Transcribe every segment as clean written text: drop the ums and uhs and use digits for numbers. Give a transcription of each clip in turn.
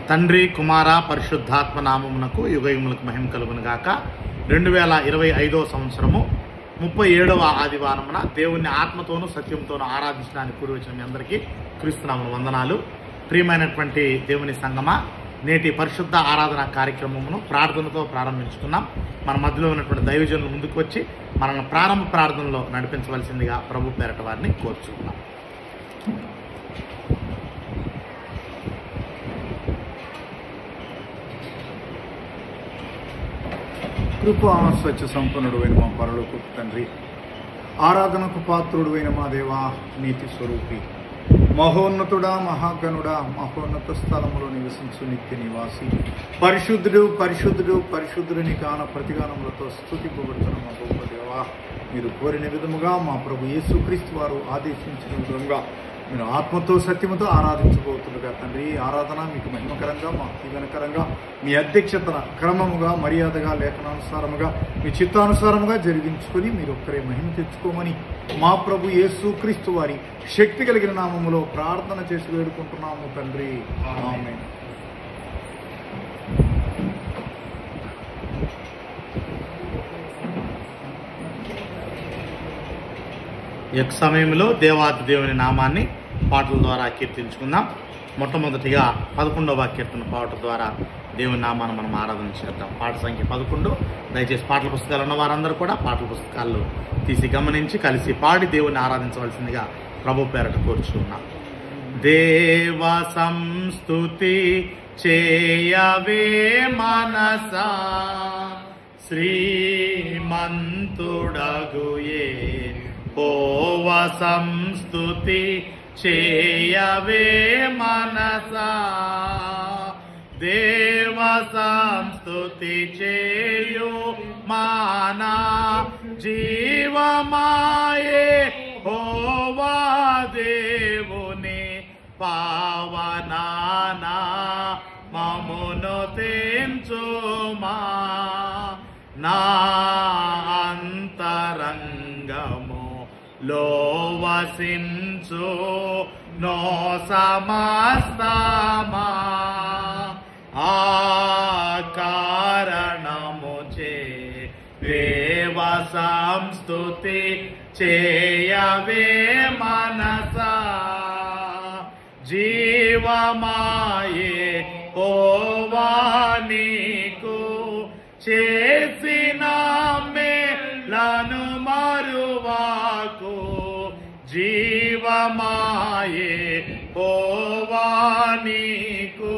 తండ్రి కుమార పరిశుద్ధాత్మ నామమునకు యుగయుములకు మహిమ కలుగును గాక. 2025 సంవత్సరము 37వ ఆదివారమున దేవుణ్ణి ఆత్మతోనూ సత్యంతోనూ ఆరాధించడానికి కూడి వచ్చిన మీ అందరికీ క్రీస్తునామమున వందనాలు. ప్రియమైనటువంటి దేవుని సంగమా, నేటి పరిశుద్ధ ఆరాధన కార్యక్రమమును ప్రార్థనతో ప్రారంభించుకున్నాం. మన మధ్యలో ఉన్నటువంటి దైవజనులు ముందుకు వచ్చి మనల్ని ప్రారంభ ప్రార్థనలో నడిపించవలసిందిగా ప్రభు పేరట వారిని కోరుచుకున్నాం. కృపా స్వచ్ఛ సంపన్నుడు అయిన మా పరలోకపు తండ్రి, ఆరాధనకు పాత్రుడు అయిన మా దేవా, నీతి స్వరూపి, మహోన్నతుడా, మహాగణుడా, మహోన్నత స్థలములో నివసించు నిత్య నివాసి, పరిశుద్ధుడు పరిశుద్ధుడు పరిశుద్ధుడిని కాన ప్రతిగానములతో స్తుతింపబడుతున్న మా గొప్ప దేవా, మీరు కోరిన విధముగా మా ప్రభు యేసుక్రీస్తు వారు ఆదేశించిన విధంగా మీరు ఆత్మతో సత్యముతో ఆరాధించబోతుండగా తండ్రి, ఆరాధన మీకు మహిమకరంగా, మా దీవెనకరంగా, మీ అధ్యక్షతన క్రమముగా, మర్యాదగా, లేఖనానుసారముగా, మీ చిత్తానుసారముగా జరిగించుకొని మీరు ఒక్కరే మహిమ తెచ్చుకోమని మా ప్రభు యేసుక్రీస్తు వారి శక్తి కలిగిన నామములో ప్రార్థన చేసి వేడుకుంటున్నాము తండ్రి, ఆమేన్. ఈ యొక్క సమయంలో దేవాతి దేవుని నామాన్ని పాటల ద్వారా కీర్తించుకుందాం. మొట్టమొదటిగా 11వ కీర్తన పాట ద్వారా దేవుని నామాన్ని మనం ఆరాధన చేద్దాం. పాట సంఖ్య 11. దయచేసి పాటల పుస్తకాలు ఉన్న వారందరూ కూడా పాటల పుస్తకాల్లో తీసి గమనించి కలిసి పాడి దేవుని ఆరాధించవలసిందిగా ప్రభు పేరట కోరుచున్నాం. దేవ సంస్తుతి చేయవే మనసా, శ్రీమంతుడగుయే పోవ సంస్తుతి చేయవే మనసా, దేవ సంస్తుతి చేయు మానా, జీవమాయే హోవా దేవుని పావనానా, మమును తెంచుమా, నా అంతరంగము లో వసించు నో సమస్తమా, ఆ కారణముచే దేవ సంస్తుతి చేయవే మనసా, జీవమాయే హోవా నీకు చేసిన మేలను మరువాకు, జీవమాయే హోవా నీకు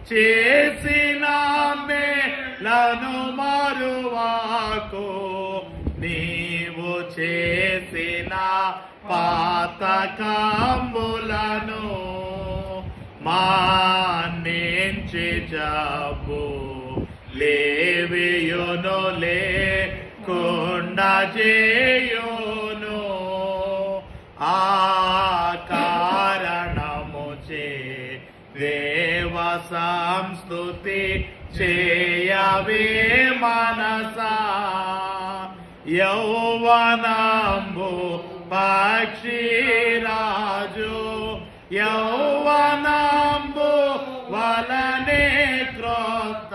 చేసిన మేలను మరువాకు, నీవు చేసిన పాతకంబులను మాన్నించి జబ్బు లేవియును లేకుండ చేయును, ఆ కారణముచే దేవ సంస్తుతి చేయవే మనసా, యౌవనంబు పక్షిరాజు యౌవనంబు వలనే క్రొత్త,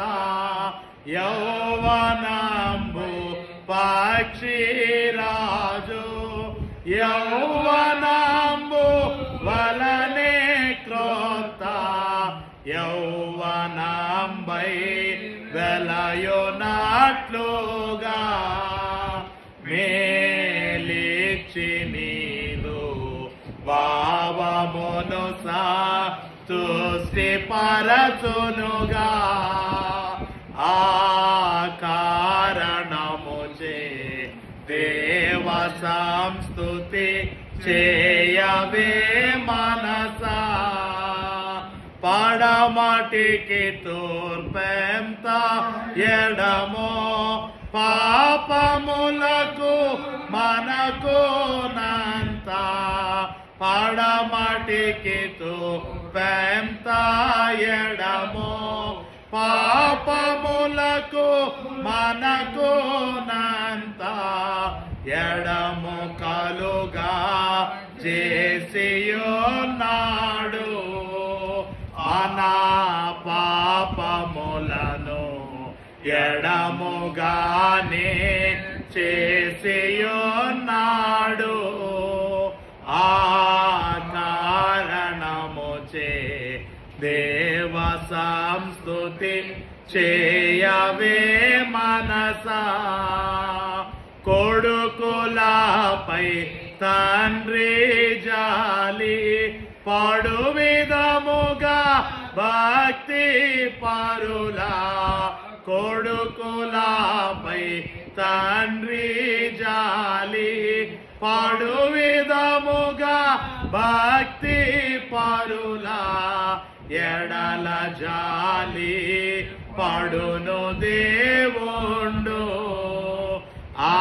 యౌవనంబు పక్షిరాజు యౌవనంబు వలనే క్రొత్త, యౌవనంబై వెలయునట్లుగా మేలిచ్చి నీదు భావమును తుష్టి పరచునుగా, ఆ కారణముచే దేవ సంస్తుతి చేయవే మనసా, పడమటికి తూర్పెంత ఎడమో, పాపములకు మనకు నంత, పడమటికి తూర్పెంత ఎడమో, పాపములకు మనకు నంత, ఎడము కలుగా చేసియున్నాడు, అనాప ఎడముగానే చేసియున్నాడు. ఆ కారణముచే దేవ సంస్తుతి చేయవే మనసా. కొడుకులపై తండ్రి జాలి పడు విధముగా భక్తి పరులా. కొడుకులపై తండ్రి జాలి పడు విధముగా భక్తి పరులా. ఎడల జాలి పడును దేవుండు. ఆ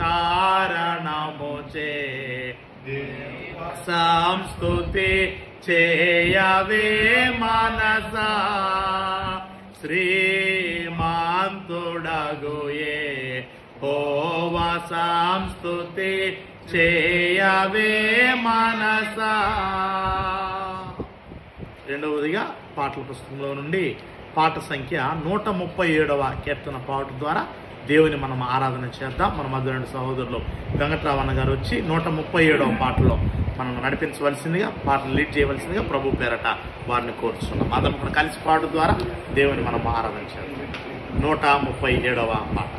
కారణముచే సంస్తుతి చేయవే మనసా. శ్రీమంతుడగుయే హోవ సంస్తుతి చేయవే మనసా. రెండవదిగా పాటల పుస్తకంలో నుండి పాట సంఖ్య 137వ కీర్తన పాట ద్వారా దేవుని మనం ఆరాధన చేద్దాం. మన మధ్య రెండు సహోదరులు వెంకట్రావణ గారు వచ్చి 137వ పాటలో మనం నడిపించవలసిందిగా, పాటలు లీడ్ చేయవలసిందిగా ప్రభు పేరట వారిని కోరుతున్నాం. అందరం కూడా కలిసి పాట ద్వారా దేవుని మనం ఆరాధన చేద్దాం. 137వ పాట.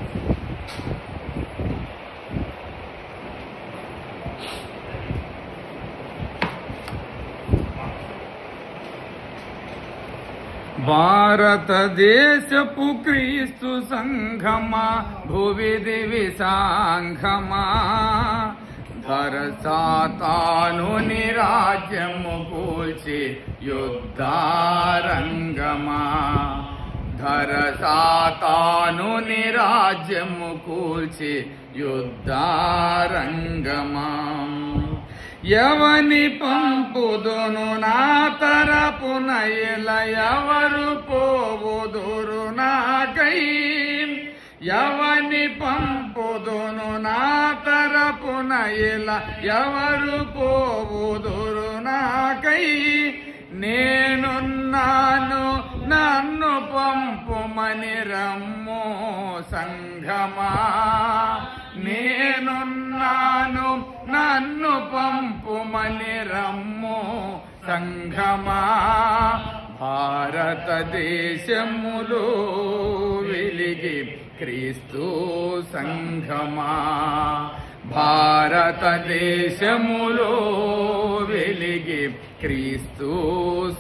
భారతదేశపు క్రీస్తు సంఘమా, భువి దివి సాంఘమా, ధర సాతానుని రాజ్యము కూల్చి యుద్ధారంగమా. ధర సాతానుని రాజ్యము కూల్చి యుద్ధారంగమా. ఎవని పంపుదును నా తరపున ఇలా, ఎవరు పోవుదురు నాకై. ఎవని పంపుదును నా తరపున ఇలా, ఎవరు పోవుదురు నాకై. నేనున్నాను నన్ను పంపుమని రమ్ము సంఘమా. నేనున్నాను నన్ను పంపుమని రమ్ము సంఘమా. భారతదేశములో వెలిగి క్రీస్తు సంఘమా. భారతదేశములో వెలిగి క్రీస్తు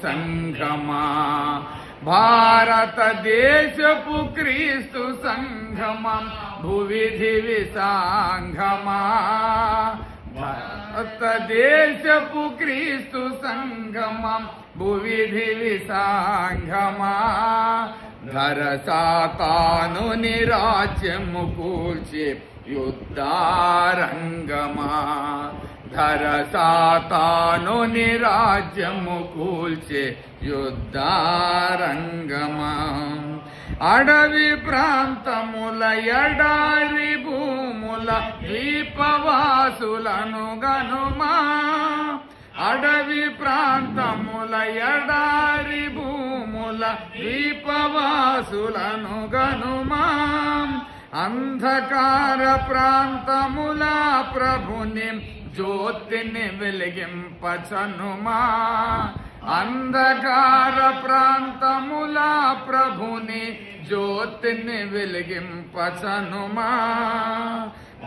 సంఘమా. భారతదేశపు క్రీస్తు సంఘమం, భువి దివి సాంఘమా. భారతదేశపు క్రీస్తు సంఘమం, భువి దివి సాంఘమా. ధర సాతానుని రాజ్యము కూల్చి యుద్ధారంగమా. ధర సాతానుని రాజ్యము కూల్చి యుద్ధారంగమా. అడవి ప్రాంతముల ఎడారి భూముల ద్వీపవాసులను గనుమా. అడవి ప్రాంతముల ఎడారి భూముల ద్వీపవాసులను గనుమా. అంధకార ప్రాంతముల ప్రభుని జ్యోతిని వెలిగింపచనుమా. అంధకార ప్రాంతముల ప్రభుని జ్యోతిని వెలిగింపచనుమా.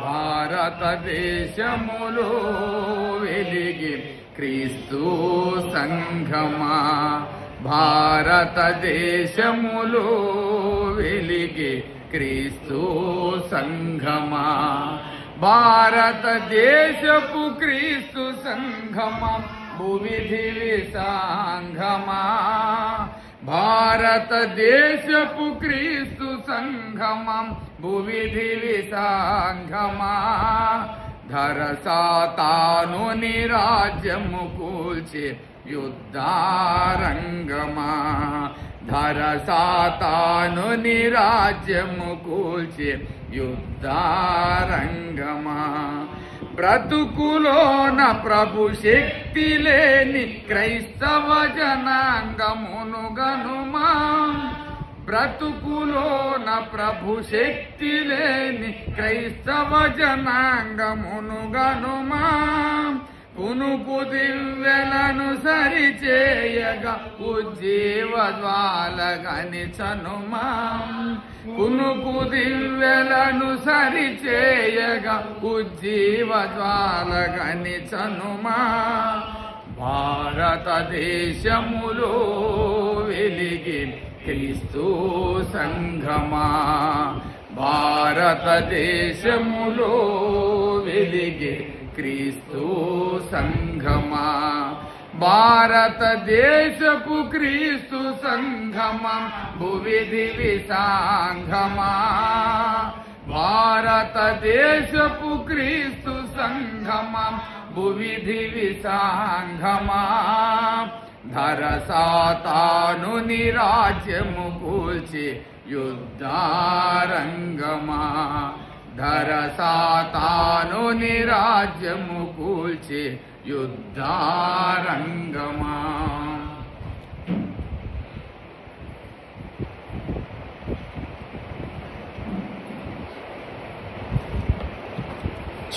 భారతదేశములో వెలిగి క్రీస్తు సంఘమా. భారతదేశములో వెలిగి క్రీస్తు సంఘమా. భారతదేశపు క్రీస్తు సంఘమా, భువి దివి సాంఘమా. భారతదేశపు క్రీస్తు సంఘమా, భువి దివి సాంఘమా. ధర సాతానుని రాజ్యము కూల్చి యుద్ధారంగమా. ధర సాతానుని రాజ్యము కూల్చి యుద్ధారంగమా. బ్రతుకులోన ప్రభు శక్తి లేని క్రైస్తవ జనాంగమును గనుమా. బ్రతుకులోన ప్రభు శక్తి లేని క్రైస్తవ జనాంగమును గనుమా పునుపు దివ్యలను సరిచేయగా ఉజ్జీవ జ్వాలగని చనుమా పునుపు దివ్యలను సరిచేయగా ఉజ్జీవ జ్వాలగని చనుమా భారతదేశములో వెలిగి క్రీస్తు సంఘమా భారతదేశములో వెలిగే క్రీస్తు సంఘమా భారతదేశపు క్రీస్తు సంఘమా భువిధివి సాంఘమా భారతదేశపు క్రీస్తు సంఘమా భువిధివి సాంఘమా ధర సాతానుని రాజ్యము కూల్చి యుద్ధారంగమా ధర సాతానుని రాజ్యము కూల్చి యుద్ధారంగమా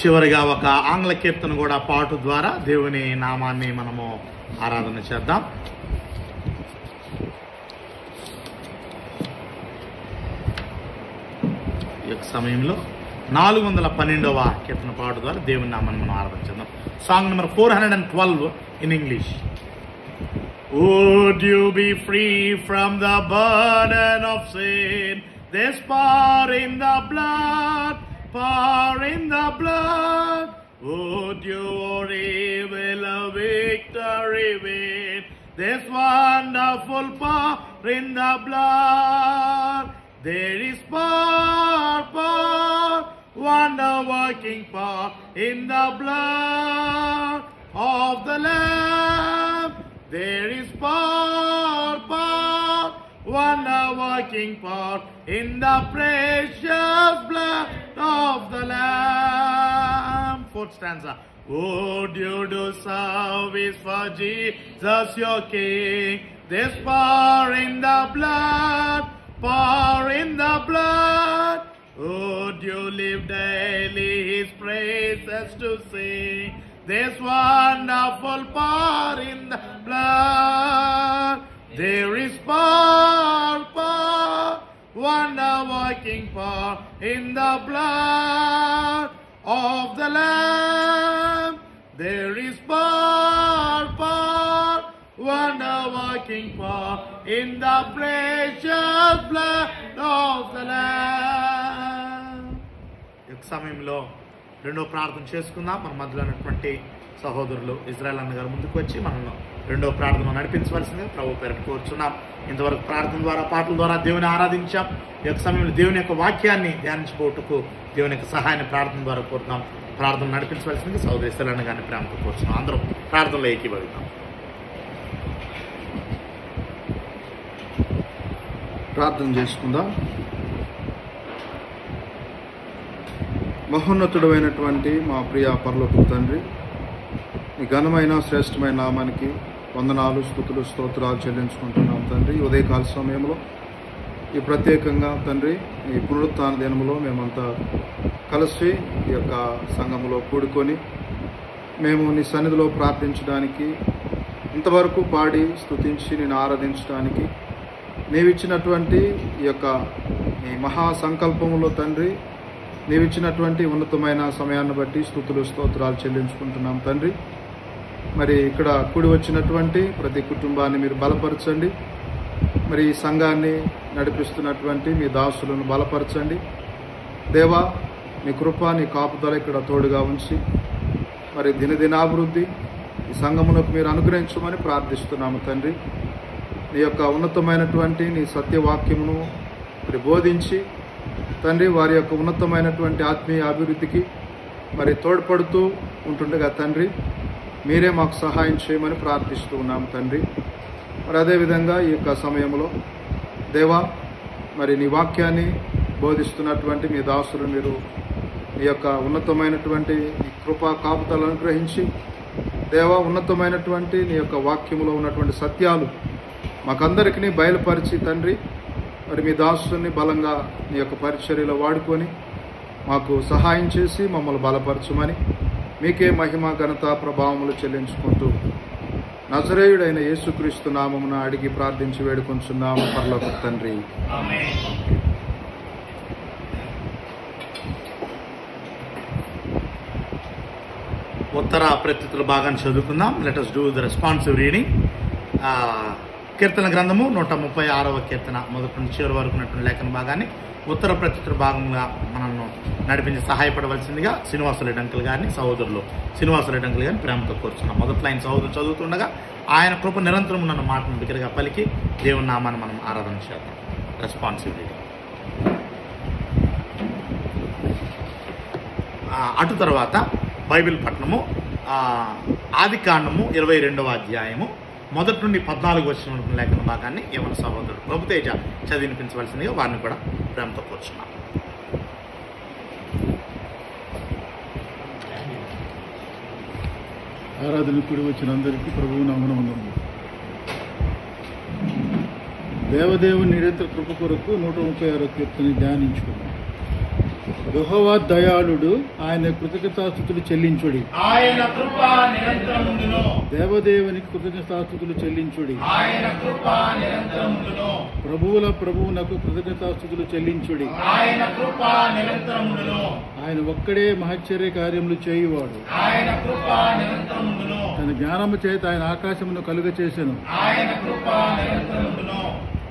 చివరిగా ఒక ఆంగ్ల కీర్తన కూడా పాటు ద్వారా దేవుని నామాన్ని మనము ఆరాధన చేద్దాం. ఈ యొక్క సమయంలో 412వ కీర్తన పాటు ద్వారా దేవుని నామాన్ని మనం ఆరాధన చేద్దాం. Song number 412 in English. Would you be free from the burden of sin? There's power in the blood, power in the blood. Would you or evil a victory win? There's wonderful power in the blood. There is power, power, wonder-working power in the blood of the Lamb. There is power, power, wonder-working power in the precious blood of the Lamb. Fourth stanza. Would you do service for Jesus your King? There's power in the blood, power in the blood. Would you live daily His praises to sing? There's wonderful power in the blood. There is power, power, wonder-working power in the blood of the Lamb. There is power, power, wonder-working power in the precious blood of the Lamb. ఈ సమయంలో రెండో ప్రార్థన చేసుకుందాం. మన మధ్యలో ఉన్నటువంటి సహోదరులు Israel అన్న గారు ముందుకు వచ్చి మనల్ని రెండో ప్రార్థన నడిపించవలసింది ప్రభు పేరట కోరుచున్నాం. ఇంతవరకు ప్రార్థన ద్వారా పాటల ద్వారా దేవుని ఆరాధించాం. ఈ యొక్క సమయంలో దేవుని యొక్క వాక్యాన్ని ధ్యానించుకోవటకు దేవుని యొక్క సహాయాన్ని ప్రార్థన ద్వారా కోరుతున్నాం. ప్రార్థన నడిపించవలసింది సహోదరు ఇజ్రాయెల్ అన్న గారిని ప్రేమతో కోరుచున్నాం. అందరం ప్రార్థనలో ఏకీభవిద్దాం. ప్రార్థన చేసుకుందాం. మహోన్నతుడైనటువంటి మా ప్రియ పరలోకపు తండ్రి, ఈ ఘనమైన శ్రేష్టమైన నామానికి వందనాలు, స్తుతులు, స్తోత్రాలు చెల్లించుకుంటున్నాం తండ్రి. ఈ ఉదయకాల సమయంలో ఈ ప్రత్యేకంగా తండ్రి ఈ పునరుత్థాన దినములో మేమంతా కలిసి ఈ యొక్క సంఘములో కూడుకొని మేము నీ సన్నిధిలో ప్రార్థించడానికి, ఇంతవరకు పాడి స్తుతించి నేను ఆరాధించడానికి నీవిచ్చినటువంటి ఈ యొక్క నీ మహా సంకల్పములో తండ్రి నీవిచ్చినటువంటి ఉన్నతమైన సమయాన్ని బట్టి స్తుతులు, స్తోత్రాలు చెల్లించుకుంటున్నాం తండ్రి. మరి ఇక్కడ కూడి వచ్చినటువంటి ప్రతి కుటుంబాన్ని మీరు బలపరచండి. మరి ఈ సంఘాన్ని నడిపిస్తున్నటువంటి మీ దాసులను బలపరచండి దేవా. మీ కృప, నీ కాపుదల ఇక్కడ తోడుగా ఉంచి మరి దినదినాభివృద్ధి ఈ సంఘమునకు మీరు అనుగ్రహించమని ప్రార్థిస్తున్నాము తండ్రి. నీ యొక్క ఉన్నతమైనటువంటి నీ సత్యవాక్యమును మరి బోధించి తండ్రి వారి యొక్క ఉన్నతమైనటువంటి ఆత్మీయ అభివృద్ధికి మరి తోడ్పడుతూ ఉంటుండగా తండ్రి మీరే మాకు సహాయం చేయమని ప్రార్థిస్తూ ఉన్నాము తండ్రి. మరి అదేవిధంగా ఈ యొక్క సమయంలో దేవా మరి నీ వాక్యాన్ని బోధిస్తున్నటువంటి మీ దాసులు మీరు మీ యొక్క ఉన్నతమైనటువంటి కృపా కాపుదలను అనుగ్రహించి దేవా ఉన్నతమైనటువంటి నీ యొక్క వాక్యములో ఉన్నటువంటి సత్యాలు మాకందరికీ బయలుపరిచి తండ్రి మరి మీ దాసుని బలంగా నీ యొక్క పరిచర్యలో వాడుకొని మాకు సహాయం చేసి మమ్మల్ని బలపరచమని మీకే మహిమ ఘనత ప్రభావములు చెల్లించుకుంటూ నజరేయుడైన యేసుక్రీస్తు నామమున అడిగి ప్రార్థించి వేడుకొంచున్నాము పరలోక తండ్రి. ఉత్తర ప్రత్యుత్తర భాగాన్ని చదువుకుందాం. Let us do the responsive reading. కీర్తన గ్రంథము 136వ కీర్తన మొదటి నుంచి చివరి వరకు ఉన్నటువంటి లేఖన భాగాన్ని ఉత్తర ప్రత్యుత్తర భాగంగా మనల్ని నడిపించి సహాయపడవలసిందిగా శ్రీనివాసరెడ్డి అంకుల్ గారిని, సహోదరులు శ్రీనివాసరెడ్డి అంకుల్ గారిని ప్రేమతో కోరుచున్నాం. మొదటి లైన్ సహోదరులు చదువుతుండగా ఆయన కృప నిరంతరం నన్ను మాటను బిగ్గరగా పలికి దేవుని నామాన్ని మనం ఆరాధన చేద్దాం. Responsive reading. అటు తర్వాత బైబిల్ పట్టణము ఆదికాండము 22వ అధ్యాయము మొదటి నుండి 14 వచ్చిన లేఖన భాగాన్ని యవన సహోదరుడు ప్రభుతేజ చదివినిపించవలసిందిగా వారిని కూడా ప్రేమతో కూర్చున్నాం. ఆరాధన కూడి వచ్చిన అందరికీ ప్రభువు నామమున వందనములు. దేవదేవుని నిరంతర కృప కొరకు 136వ కీర్తన ధ్యానించుకున్నాం. యెహోవా దయాళుడు, ఆయన కృతజ్ఞతాస్తుతులు చెల్లించుడి. ఆయన కృప నిరంతరముండును. దేవదేవునికి కృతజ్ఞతాస్తుతులు చెల్లించుడి. ఆయన కృప నిరంతరముండును. ప్రభువునకు కృతజ్ఞతాస్తుతులు చెల్లించుడి. ఆయన కృప నిరంతరముండును. ఆయన ఒక్కడే మహశ్చర్య కార్యములు చేయువాడు. ఆయన కృప నిరంతరముండును. తన జ్ఞానము చేత ఆయన ఆకాశమును కలుగ చేసెను. ఆయన కృప నిరంతరముండును.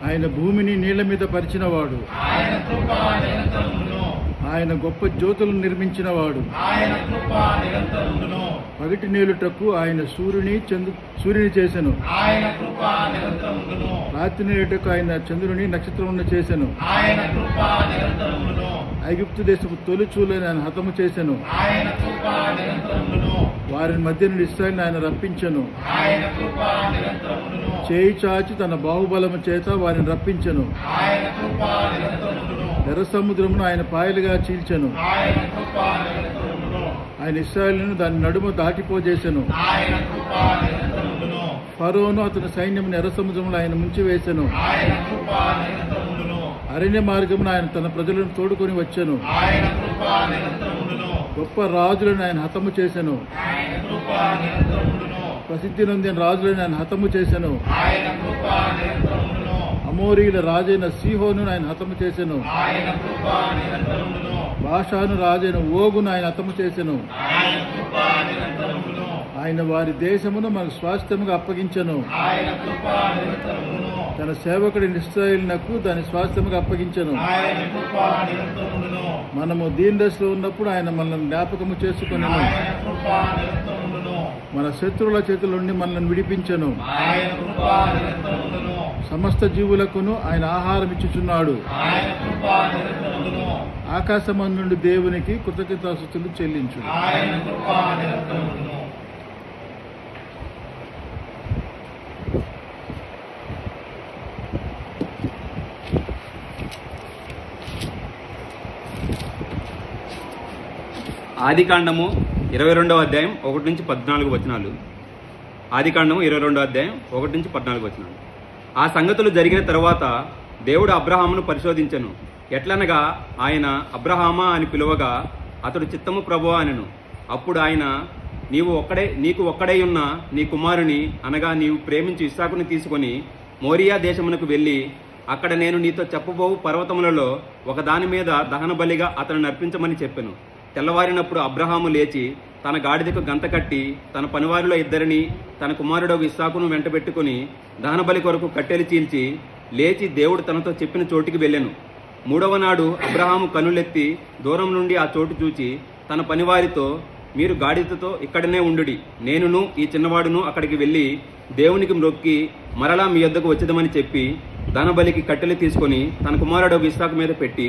ఆయన భూమిని నీళ్ల మీద పరిచినవాడు. ఆయన కృప నిరంతరముండును. ఆయన గొప్ప జ్యోతులను నిర్మించినవాడు. ఆయన కృప నిరంతరముండును. పగటి నేలుటకు ఆయన సూర్యుని చేసెను. ఆయన కృప నిరంతరముండును. రాత్రి నేలుటకు ఆయన చంద్రుని నక్షత్రములను చేసెను. ఆయన కృప నిరంతరముండును. ఐగుప్తు దేశపు తొలిచూలను ఆయన హతము చేసెను. ఆయన కృప నిరంతరముండును. వారి మధ్య నుండి ఇశ్రాయేలును ఆయన రప్పించెను. ఆయన కృప నిరంతరముండును. చేయి చాచి తన బాహుబలము చేత వారిని రప్పించెను. ఆయన కృప నిరంతరముండును. ఎర్ర సముద్రమును ఆయన పాయలుగా చీల్చెను. ఆయన కృప నిరంతరముండును. ఆయన ఇశ్రాయేలును దాని నడుమ దాటిపోజేసెను. ఆయన కృప నిరంతరముండును. ఫరోను అతని సైన్యమును ఎర్ర సముద్రములో ఆయన ముంచివేసెను. ఆయన కృప నిరంతరముండును. అరణ్య మార్గమును ఆయన తన ప్రజలను తోడుకొని వచ్చెను. ఆయన కృప నిరంతరముండును. గొప్ప రాజులను ఆయన హతము చేసెను. ఆయన కృప నిరంతరముండును. ప్రసిద్ధి నొందిన రాజులను ఆయన హతము చేసెను. ఆయన కృప నిరంతరముండును. అమోరీల రాజైన సీహోను ఆయన హతము చేసెను. ఆయన కృప నిరంతరముండును. బాషాను రాజైన ఓగును ఆయన హతము చేసెను. ఆయన కృప నిరంతరముండును. ఆయన వారి దేశమును మనకు స్వాస్థ్యముగా అప్పగించెను. ఆయన కృప నిరంతరముండును. తన సేవకుడి ఇశ్రాయేలునకు దాని స్వాస్థ్యముగా అప్పగించెను. ఆయన కృప నిరంతరముండును. మనము దీనదశలో ఉన్నప్పుడు ఆయన మనల్ని జ్ఞాపకము చేసుకొనెను. ఆయన కృప నిరంతరముండును. మన శత్రువుల చేతుల నుండి మనల్ని విడిపించెను. ఆయన కృప నిరంతరముండును. సమస్త జీవులకును ఆయన ఆహారం ఇచ్చుచున్నాడు. ఆయన కృప నిరంతరముండును. ఆకాశమందు నుండి దేవునికి కృతజ్ఞతాస్తుతులు చెల్లించు. ఆయన కృప నిరంతరముండును. ఆదికాండము 22వ అధ్యాయం 1 నుంచి 14 వచనాలు. ఆదికాండము 22వ అధ్యాయం 1 నుంచి 14 వచనాలు. ఆ సంగతులు జరిగిన తరువాత దేవుడు అబ్రహామును పరిశోధించెను. ఎట్లనగా ఆయన అబ్రహామా అని పిలువగా అతడు చిత్తము ప్రభువా అనెను. అప్పుడు ఆయన నీకు ఒక్కడై ఉన్న నీ కుమారుని అనగా నీవు ప్రేమించి ఇస్సాకుని తీసుకొని మోరియా దేశమునకు వెళ్ళి అక్కడ నేను నీతో చెప్పబోవు పర్వతములలో ఒకదాని మీద దహన బలిగా అతను నర్పించమని చెప్పెను. తెల్లవారినప్పుడు అబ్రహాము లేచి తన గాడిదకు గంత కట్టి తన పనివారిలో ఇద్దరిని తన కుమారుడు ఇస్సాకును వెంటబెట్టుకుని దహనబలి కొరకు కట్టెలు చీల్చి లేచి దేవుడు తనతో చెప్పిన చోటికి వెళ్ళెను. 3వ నాడు అబ్రహాము కనులెత్తి దూరం నుండి ఆ చోటు చూచి తన పనివారితో, మీరు గాడిదతో ఇక్కడనే ఉండుడి, నేనును ఈ చిన్నవాడును అక్కడికి వెళ్ళి దేవునికి మ్రొక్కి మరలా మీ యొద్దకు వచ్చేదమని చెప్పి దహనబలికి కట్టెలు తీసుకొని తన కుమారుడు ఇస్సాకు మీద పెట్టి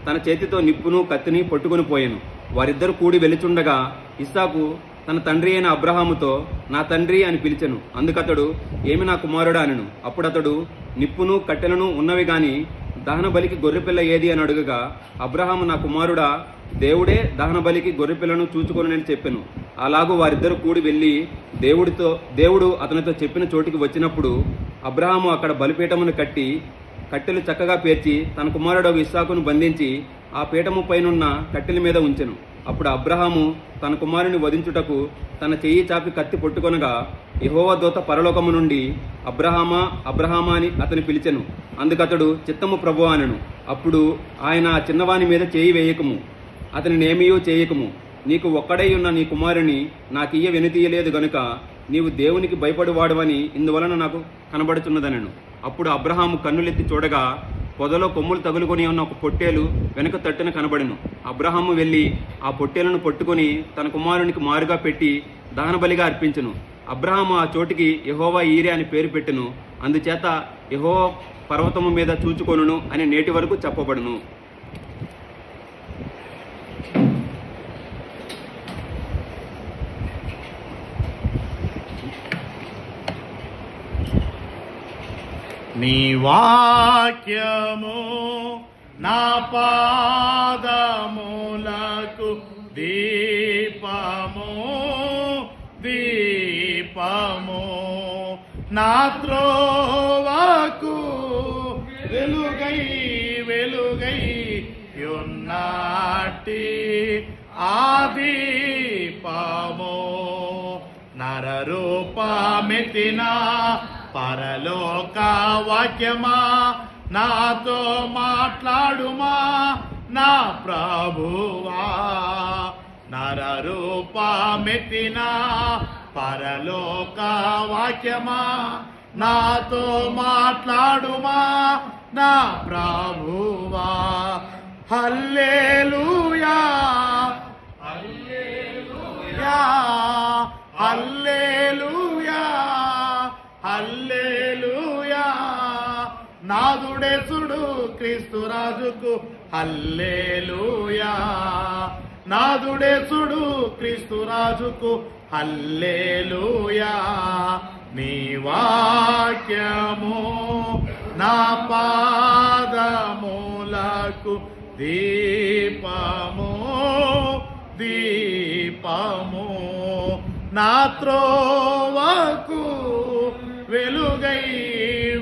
తన చేతితో నిప్పును కత్తిని పట్టుకుని పోయాను. వారిద్దరూ కూడి వెలుచుండగా ఇస్సాకు తన తండ్రి అయిన అబ్రహాముతో, నా తండ్రి అని పిలిచెను. అందుకతడు, ఏమి నా కుమారుడా అనెను. అప్పుడు అతడు, నిప్పును కట్టెలను ఉన్నవి గాని దహనబలికి గొర్రెపిల్ల ఏది అని అడుగగా అబ్రహాము, నా కుమారుడా, దేవుడే దహనబలికి గొర్రెపిల్లను చూచుకొనని చెప్పెను. అలాగూ వారిద్దరూ కూడి వెళ్ళి దేవుడు అతనితో చెప్పిన చోటికి వచ్చినప్పుడు అబ్రహాము అక్కడ బలిపీఠమును కట్టి కట్టెలు చక్కగా పేర్చి తన కుమారుడు ఇస్సాకును బంధించి ఆ పీఠము పైనున్న కట్టెల మీద ఉంచెను. అప్పుడు అబ్రహాము తన కుమారుని వధించుటకు తన చెయ్యి చాపి కత్తి పట్టుకొనగా యెహోవా దూత పరలోకము నుండి అబ్రహామా అబ్రహామా అని అతని పిలిచెను. అందుకతడు చిత్తము ప్రభువా అనెను. అప్పుడు ఆయన ఆ చిన్నవాని మీద చేయి వేయకము, అతని నేమియూ చేయకము, నీకు ఒక్కడై ఉన్న నీ కుమారుని నాకియ్య వెనుతీయలేదు గనుక నీవు దేవునికి భయపడువాడవని ఇందువలన నాకు కనబడుచున్నదనెను. అప్పుడు అబ్రహాము కన్నులెత్తి చూడగా పొదలో కొమ్ములు తగులుకొని ఉన్న ఒక పొట్టేలు వెనుక తట్టున కనబడెను. అబ్రహాము వెళ్లి ఆ పొట్టేలను పట్టుకుని తన కుమారునికి మారుగా పెట్టి దహనబలిగా అర్పించెను. అబ్రహాము ఆ చోటికి యెహోవా ఈరే అని పేరు పెట్టెను. అందుచేత యెహోవా పర్వతము మీద చూచుకొనును అని నేటి వరకు చెప్పబడును. నీ వాక్యము నా పాదములకు దీపము దీపము, నా త్రోవకు వెలుగై వెలుగై యున్నాటి ఆ దీపము, నరరూపమెత్తిన పరలోక వాక్యమా నాతో మాట్లాడుమా నా ప్రభువా, నరరూపమెత్తిన పరలోక వాక్యమా నాతో మాట్లాడుమా నా ప్రభువా. హల్లెలూయా హల్లెలూయా హల్లెలూయా హల్లెలూయా, నాదుడేసుడు క్రీస్తు రాజుకు హల్లెలూయా, నాదుడేసుడు క్రీస్తు రాజుకు హల్లెలూయా. నీ వాక్యము నా పాదములకు దీపము దీపము, నా త్రోవకు వెలుగై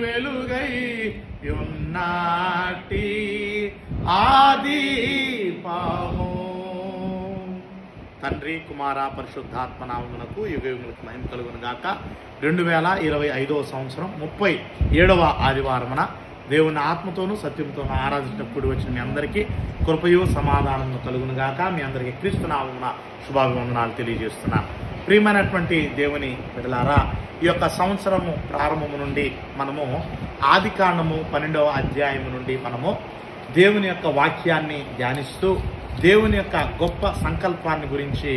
వెలుగై యున్నాటి ఆ దీపము. తండ్రి కుమార పరిశుద్ధాత్మ నామమునకు యుగయుగములకు మహిమ కలుగును గాక. 2025వ సంవత్సరం 37వ ఆదివారమున దేవుని ఆత్మతోనూ సత్యంతోనూ ఆరాధించినప్పుడు వచ్చిన మీ అందరికీ కృపయు సమాధానము కలుగును గాక. మీ అందరికీ క్రీస్తు నామమున శుభాభివందనాలు తెలియజేస్తున్నాను. ప్రియమైనటువంటి దేవుని బిడ్డలారా, ఈ యొక్క సంవత్సరము ప్రారంభము నుండి మనము ఆదికాండము 12వ అధ్యాయము నుండి మనము దేవుని యొక్క వాక్యాన్ని ధ్యానిస్తూ దేవుని యొక్క గొప్ప సంకల్పాన్ని గురించి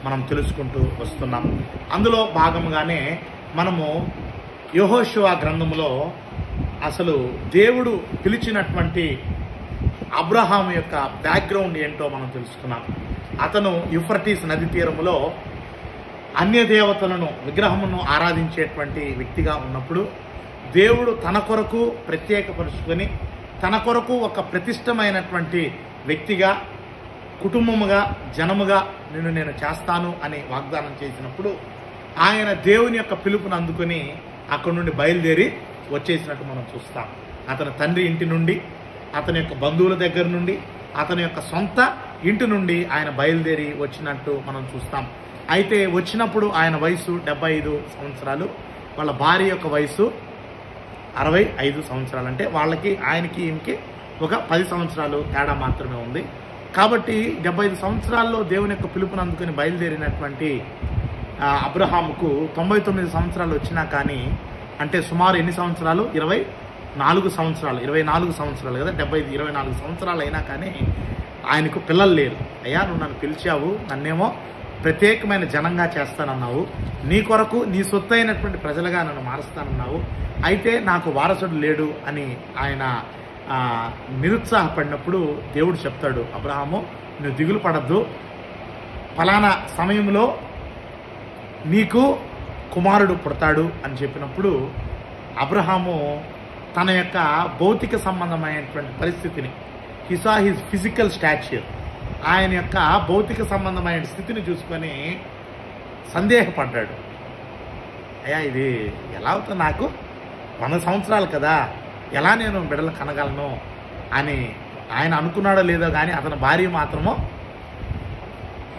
మనం తెలుసుకుంటూ వస్తున్నాం. అందులో భాగంగానే మనము యెహోషువ గ్రంథములో అసలు దేవుడు పిలిచినటువంటి అబ్రహాము యొక్క బ్యాక్గ్రౌండ్ ఏంటో మనం తెలుసుకున్నాం. అతను యూఫ్రటీస్ నది తీరములో అన్య దేవతలను విగ్రహమును ఆరాధించేటువంటి వ్యక్తిగా ఉన్నప్పుడు దేవుడు తన కొరకు ప్రత్యేకపరుచుకొని తన కొరకు ఒక ప్రతిష్టమైనటువంటి వ్యక్తిగా, కుటుంబముగా, జనముగా నిన్ను నేను చేస్తాను అని వాగ్దానం చేసినప్పుడు ఆయన దేవుని యొక్క పిలుపును అందుకొని అక్కడి నుండి బయలుదేరి వచ్చేసినట్టు మనం చూస్తాం. అతని తండ్రి ఇంటి నుండి, అతని యొక్క బంధువుల దగ్గర నుండి, అతని యొక్క సొంత ఇంటి నుండి ఆయన బయలుదేరి వచ్చినట్టు మనం చూస్తాం. అయితే వచ్చినప్పుడు ఆయన వయసు 75 సంవత్సరాలు, వాళ్ళ భార్య యొక్క వయసు 65 సంవత్సరాలు. అంటే వాళ్ళకి ఆయనకి ఈయనకి ఒక 10 సంవత్సరాలు తేడా మాత్రమే ఉంది. కాబట్టి 75 సంవత్సరాల్లో దేవుని యొక్క పిలుపును అందుకుని బయలుదేరినటువంటి అబ్రహాముకు 99 సంవత్సరాలు వచ్చినా కానీ, అంటే సుమారు ఎన్ని సంవత్సరాలు? 24 సంవత్సరాలు 24 సంవత్సరాలు కదా, 24 సంవత్సరాలు అయినా కానీ ఆయనకు పిల్లలు లేరు. అయ్యా, నువ్వు నన్ను పిలిచావు, నన్నేమో ప్రత్యేకమైన జనంగా చేస్తానన్నావు, నీ కొరకు నీ సొత్తు అయినటువంటి ప్రజలుగా నన్ను మారుస్తానన్నావు, అయితే నాకు వారసుడు లేడు అని ఆయన నిరుత్సాహపడినప్పుడు దేవుడు చెప్తాడు, అబ్రహాము నువ్వు దిగులు పడద్దు, ఫలానా సమయంలో నీకు కుమారుడు పుడతాడు అని చెప్పినప్పుడు అబ్రహాము తన యొక్క భౌతిక సంబంధమైనటువంటి పరిస్థితిని, హి సా హిజ్ ఫిజికల్ స్టాచ్యూర్, ఆయన యొక్క భౌతిక సంబంధమైన స్థితిని చూసుకొని సందేహపడ్డాడు. అయ్యా, ఇది ఎలా అవుతుంది? నాకు 100 సంవత్సరాలు కదా, ఎలా నేను బిడ్డలు కనగలను అని ఆయన అనుకున్నాడో లేదో కానీ అతని భార్య మాత్రము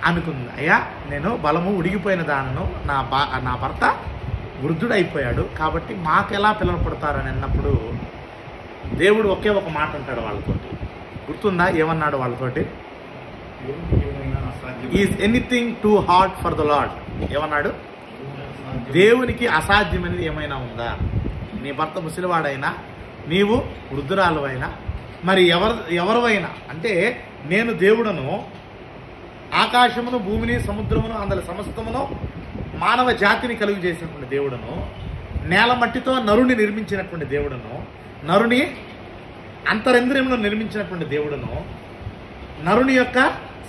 అనుకుంది. అయ్యా, నేను బలము ఉడిగిపోయిన దానను, నా భర్త వృద్ధుడైపోయాడు, కాబట్టి మాకెలా పిల్లలు పుడతారని అన్నప్పుడు దేవుడు ఒకే ఒక మాట అంటాడు వాళ్ళతోటి. గుర్తుందా ఏమన్నాడు వాళ్ళతోటి? Is anything too hard for the lord. ఏమన్నాడు? దేవునికి అసాధ్యమైనది ఏమైనా ఉందా? నీ భర్త ముసలివాడైనా, నీవు వృద్ధురాలు అయినా, మరి ఎవరివైనా, అంటే నేను దేవుడను, ఆకాశమును భూమిని సముద్రమును అందులో సమస్తమును మానవ జాతిని కలుగు చేసినటువంటి దేవుడను, నేల మట్టితో నరుని నిర్మించినటువంటి దేవుడను, నరుని అంతరింద్రియములను నిర్మించినటువంటి దేవుడను, నరుని యొక్క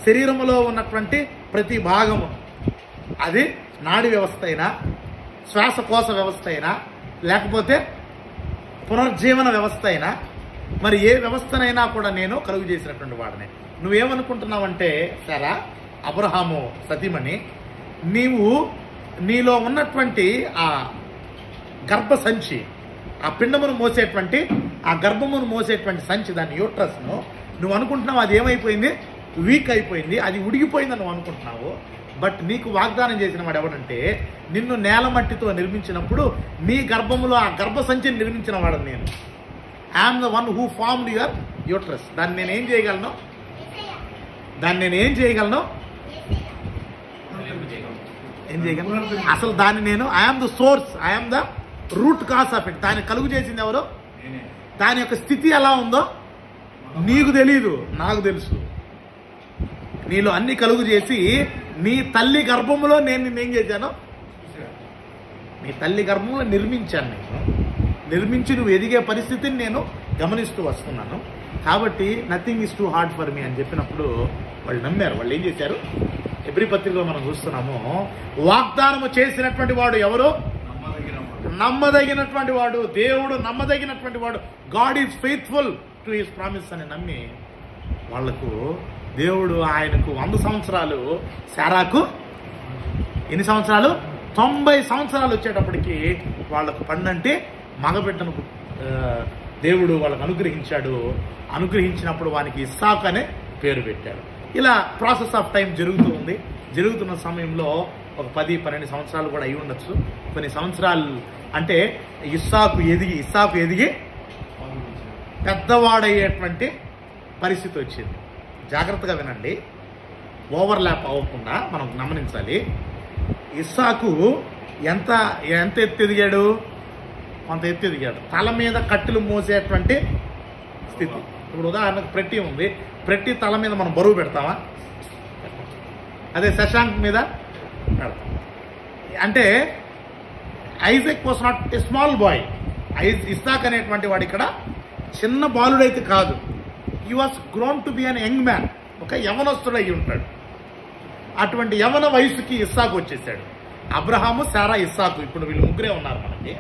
శరీరములో ఉన్నటువంటి ప్రతి భాగము, అది నాడి వ్యవస్థ అయినా, శ్వాసకోశ వ్యవస్థ అయినా, లేకపోతే పునర్జీవన వ్యవస్థ అయినా, మరి ఏ వ్యవస్థనైనా కూడా నేను కలుగు చేసినటువంటి వాడిని. నువ్వేమనుకుంటున్నావంటే సారా, అబ్రహాము సతీమణి, నీలో ఉన్నటువంటి ఆ గర్భ సంచి, ఆ పిండమును మోసేటువంటి, ఆ గర్భమును మోసేటువంటి సంచి, దాని యూట్రస్ను నువ్వు అనుకుంటున్నావు అది ఏమైపోయింది? వీక్ అయిపోయింది, అది ఉడిగిపోయిందని నువ్వు అనుకుంటున్నావు. బట్ నీకు వాగ్దానం చేసిన వాడు ఎవడంటే, నిన్ను నేల మట్టితో నిర్మించినప్పుడు నీ గర్భములో ఆ గర్భ సంచిని నిర్మించిన వాడు నేను. I'm the one who formed your uterus. దాన్ని నేను ఏం చేయగలను? అసలు దాన్ని నేను, I'm the source, I'm the root cause of it. దాన్ని కలుగు చేసింది ఎవరు? దాని యొక్క స్థితి ఎలా ఉందో నీకు తెలీదు, నాకు తెలుసు. నీలో అన్ని కలుగు చేసి నీ తల్లి గర్భములో నేను నిన్నేం చేశాను? నీ తల్లి గర్భంలో నిర్మించాను. నేను నిర్మించి నువ్వు ఎదిగే పరిస్థితిని నేను గమనిస్తూ వస్తున్నాను. కాబట్టి nothing is too hard for me అని చెప్పినప్పుడు వాళ్ళు నమ్మారు. వాళ్ళు ఏం చేశారు? హెబ్రీ పత్రికలో మనం చూస్తున్నాము, వాగ్దానము చేసినటువంటి వాడు ఎవరు? నమ్మదగినటువంటి వాడు. దేవుడు నమ్మదగినటువంటి వాడు. God is faithful to his promise అని నమ్మి వాళ్లకు దేవుడు ఆయనకు 100 సంవత్సరాలు, శారాకు ఎన్ని సంవత్సరాలు? 90 సంవత్సరాలు వచ్చేటప్పటికి వాళ్లకు పండంటే మగబిడ్డను దేవుడు వాళ్ళకు అనుగ్రహించాడు. అనుగ్రహించినప్పుడు వానికి ఇస్సాకు అనే పేరు పెట్టాడు. ఇలా ప్రాసెస్ ఆఫ్ టైం జరుగుతూ ఉంది. జరుగుతున్న సమయంలో ఒక 10-12 సంవత్సరాలు కూడా అయి ఉండొచ్చు. కొన్ని సంవత్సరాలు అంటే ఇస్సాకు ఎదిగి పెద్దవాడయ్యేటువంటి పరిస్థితి వచ్చింది. జాగ్రత్తగా వినండి, ఓవర్లాప్ అవ్వకుండా మనం గమనించాలి. ఇస్సాకు ఎంత ఎత్తు ఎదిగాడు? కొంత ఎత్తు ఎదిగాడు. తల మీద కట్టెలు మోసేటువంటి స్థితి. ఇప్పుడు ఉదాహరణకు ప్రెట్టి ఉంది. ప్రెట్టి తల మీద మనం బరువు పెడతామా? అదే శశాంక్ మీద పెడతాం. అంటే Isaac was not a small bye. Isaac అనేటువంటి వాడు ఇక్కడ చిన్న బాలుడైతే కాదు. He was grown to be an young man. ఒక యవనస్తుడు అయి ఉంటాడు. అటువంటి యవన వయసుకి ఇస్సాకు వచ్చేసాడు. అబ్రహాము, శారా, ఇస్సాకు, ఇప్పుడు వీళ్ళు ముగ్గురే ఉన్నారు మనకి.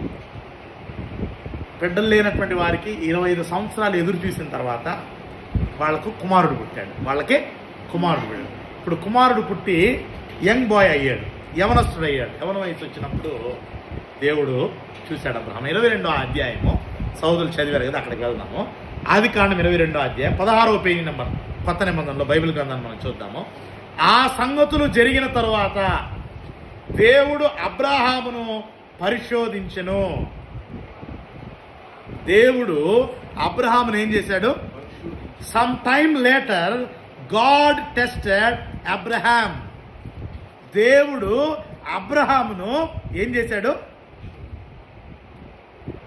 బిడ్డలు లేనటువంటి వారికి 25 సంవత్సరాలు ఎదురు చూసిన తర్వాత వాళ్ళకు కుమారుడు పుట్టాడు. వాళ్ళకి కుమారుడు పుట్టాడు. ఇప్పుడు కుమారుడు పుట్టి యంగ్ బాయ్ అయ్యాడు, యవనస్తుడు అయ్యాడు. యవన వయసు వచ్చినప్పుడు దేవుడు చూశాడు అబ్రహాం. 22వ అధ్యాయము సోదరులు చదివారు కదా, అక్కడికి వెళ్దాము. ఆదికాండం 22వ అధ్యాయం 16వ పేజీ నెంబర్ కొత్త నిబంధనలో బైబిల్ గ్రంథాన్ని మనం చూద్దాము. ఆ సంగతులు జరిగిన తరువాత దేవుడు అబ్రహామును పరిశోధించెను. దేవుడు అబ్రహామును ఏం చేశాడు? Some time later God tested Abraham. దేవుడు అబ్రహామును ఏం చేశాడు?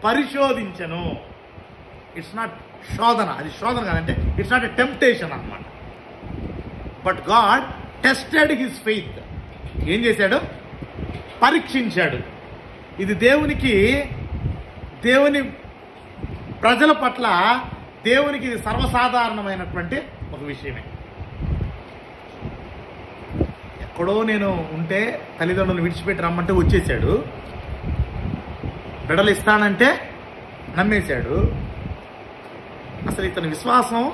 పరిశోధించను. ఇట్స్ నాట్ శోధన, అది శోధన కాదంటే ఇట్స్ నాట్ ఎ టెంప్టేషన్ అన్నమాట. But God tested his faith. ఏం చేశాడు? పరీక్షించాడు. ఇది దేవుని ప్రజల పట్ల దేవునికి ఇది సర్వసాధారణమైనటువంటి ఒక విషయమే. ఎక్కడో నేను ఉంటే తల్లిదండ్రులు విడిచిపెట్టి రమ్మంటే వచ్చేసాడు. బిడ్డలు ఇస్తానంటే నమ్మేశాడు. అసలు ఇతని విశ్వాసం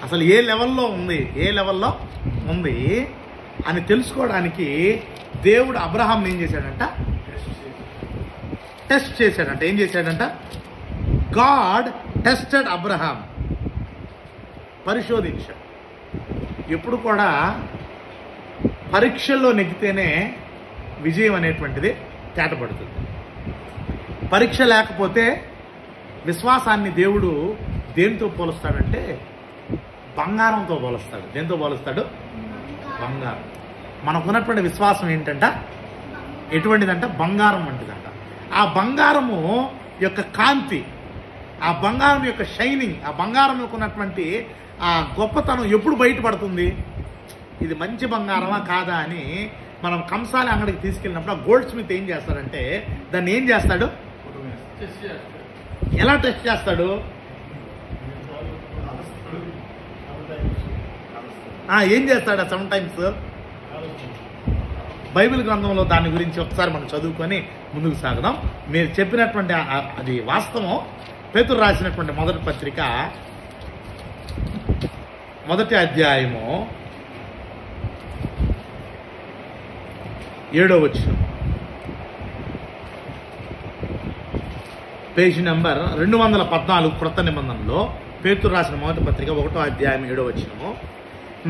అసలు ఏ లెవెల్లో ఉంది అని తెలుసుకోవడానికి దేవుడు అబ్రహాంని ఏం చేశాడంట? టెస్ట్ చేశాడంట. ఏం చేశాడంట? గాడ్ టెస్టెడ్ అబ్రహాం, పరిశోధించాడు. ఎప్పుడు కూడా పరీక్షల్లో నెగ్గితేనే విజయం అనేటువంటిది తేటపడుతుంది. పరీక్ష లేకపోతే విశ్వాసాన్ని దేవుడు దేంతో పోలుస్తాడంటే బంగారంతో పోలుస్తాడు. దేంతో పోలుస్తాడు? బంగారం. మనకున్నటువంటి విశ్వాసం ఏంటంట? ఎటువంటిదంట? బంగారం వంటిదంట. ఆ బంగారము యొక్క కాంతి, ఆ బంగారం యొక్క షైనింగ్, ఆ బంగారం యొక్క ఉన్నటువంటి ఆ గొప్పతనం ఎప్పుడు బయటపడుతుంది? ఇది మంచి బంగారమా కాదా అని మనం కంసాలి అంగడికి తీసుకెళ్ళినప్పుడు ఆ గోల్డ్ స్మిత్ ఏం చేస్తాడంటే దాన్ని ఏం చేస్తాడు? ఎలా టెస్ట్ చేస్తాడు? ఏం చేస్తాడు? సమ్ టైమ్స్ బైబిల్ గ్రంథంలో దాని గురించి ఒకసారి మనం చదువుకొని ముందుకు సాగుదాం. మీరు చెప్పినటువంటి అది వాస్తవం. పేతురు రాసినటువంటి మొదటి పత్రిక 1వ అధ్యాయము 7వ వచనం, పేజీ నెంబర్ 214 క్రొత్త నిబంధనలో పేతురు రాసిన మొదటి పత్రిక 1వ అధ్యాయం 7వ వచనము,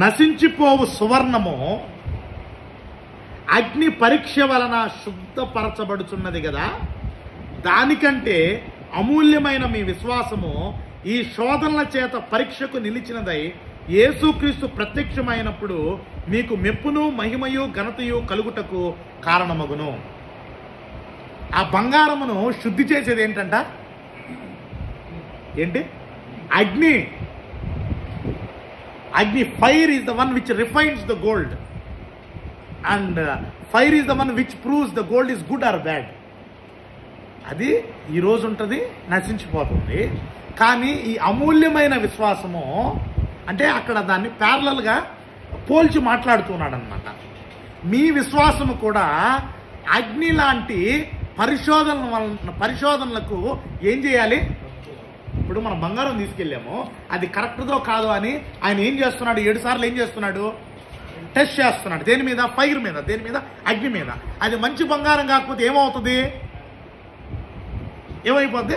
నశించిపోవు సువర్ణము అగ్ని పరీక్ష వలన శుద్ధపరచబడుచున్నది కదా, దానికంటే అమూల్యమైన మీ విశ్వాసము ఈ శోధనల చేత పరీక్షకు నిలిచినదై యేసుక్రీస్తు ప్రత్యక్షమైనప్పుడు మీకు మెప్పును మహిమయు ఘనతయు కలుగుటకు కారణమగును. ఆ బంగారమును శుద్ధి చేసేది ఏంటంట? ఏంటి? అగ్ని. అగ్ని. Fire is the one which refines the gold and fire is the one which proves the gold is good or bad. అది ఈరోజు ఉంటుంది, నశించిపోతుంది. కానీ ఈ అమూల్యమైన విశ్వాసము అంటే అక్కడ దాన్ని ప్యారలల్గా పోల్చి మాట్లాడుతున్నాడు అనమాట. మీ విశ్వాసము కూడా అగ్ని లాంటి పరిశోధనలకు ఏం చేయాలి? ఇప్పుడు మనం బంగారం తీసుకెళ్ళాము, అది కరెక్ట్దో కాదో అని ఆయన ఏం చేస్తున్నాడు? 7 సార్లు ఏం చేస్తున్నాడు? టెస్ట్ చేస్తున్నాడు. దేని మీద? ఫైర్ మీద. దేని మీద? అగ్ని మీద. అది మంచి బంగారం కాకపోతే ఏమవుతుంది? ఏమైపోద్ది?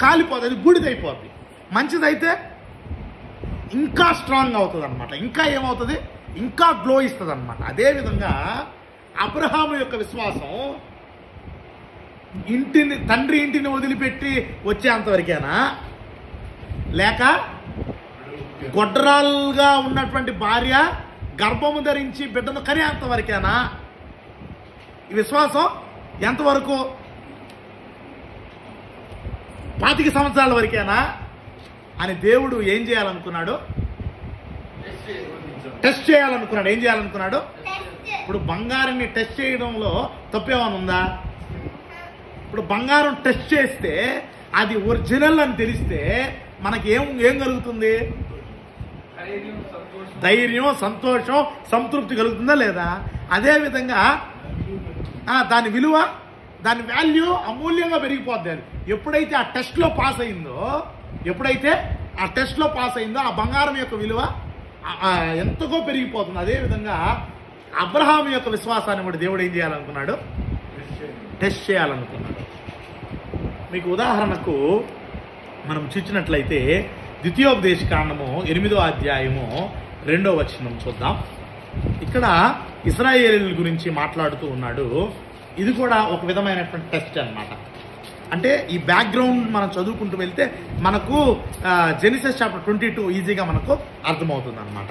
కాలిపోతుంది, అది బూడిదైపోద్ది. మంచిదైతే ఇంకా స్ట్రాంగ్ అవుతుంది అనమాట. ఇంకా ఏమవుతుంది? ఇంకా గ్లో ఇస్తుంది అనమాట. అదేవిధంగా అబ్రహాము యొక్క విశ్వాసం తండ్రి ఇంటిని వదిలిపెట్టి వచ్చేంతవరకేనా, లేక గొడ్రాలుగా ఉన్నటువంటి భార్య గర్భము ధరించి బిడ్డను కనేంతవరకేనా? ఈ విశ్వాసం ఎంతవరకు? 25 సంవత్సరాల వరకేనా అని దేవుడు ఏం చేయాలనుకున్నాడు? టెస్ట్ చేయాలనుకున్నాడు. ఏం చేయాలనుకున్నాడు? ఇప్పుడు బంగారాన్ని టెస్ట్ చేయడంలో తప్పేమని ఉందా? ఇప్పుడు బంగారం టెస్ట్ చేస్తే అది ఒరిజినల్ అని తెలిస్తే మనకి ఏం కలుగుతుంది? ధైర్యం, సంతోషం, సంతృప్తి కలుగుతుందా లేదా? అదేవిధంగా దాని విలువ, దాని వాల్యూ అమూల్యంగా పెరిగిపోద్ది. అది ఎప్పుడైతే ఆ టెస్ట్లో పాస్ అయిందో ఆ బంగారం యొక్క విలువ ఎంతగో పెరిగిపోతుంది. అదేవిధంగా అబ్రహాం యొక్క విశ్వాసాన్ని బట్టి దేవుడు ఏం చేయాలనుకున్నాడు? టెస్ట్ చేయాలనుకున్నాడు. మీకు ఉదాహరణకు మనం చూసినట్లయితే ద్వితీయోపదేశ కాండము 8వ అధ్యాయము 2వ వచనం చూద్దాం. ఇక్కడ ఇశ్రాయేలీయుల గురించి మాట్లాడుతూ ఉన్నాడు. ఇది కూడా ఒక విధమైనటువంటి టెస్ట్ అన్నమాట. అంటే ఈ బ్యాక్గ్రౌండ్ మనం చదువుకుంటూ వెళ్తే మనకు జెనిసిస్ చాప్టర్ 22 ఈజీగా మనకు అర్థమవుతుంది అనమాట.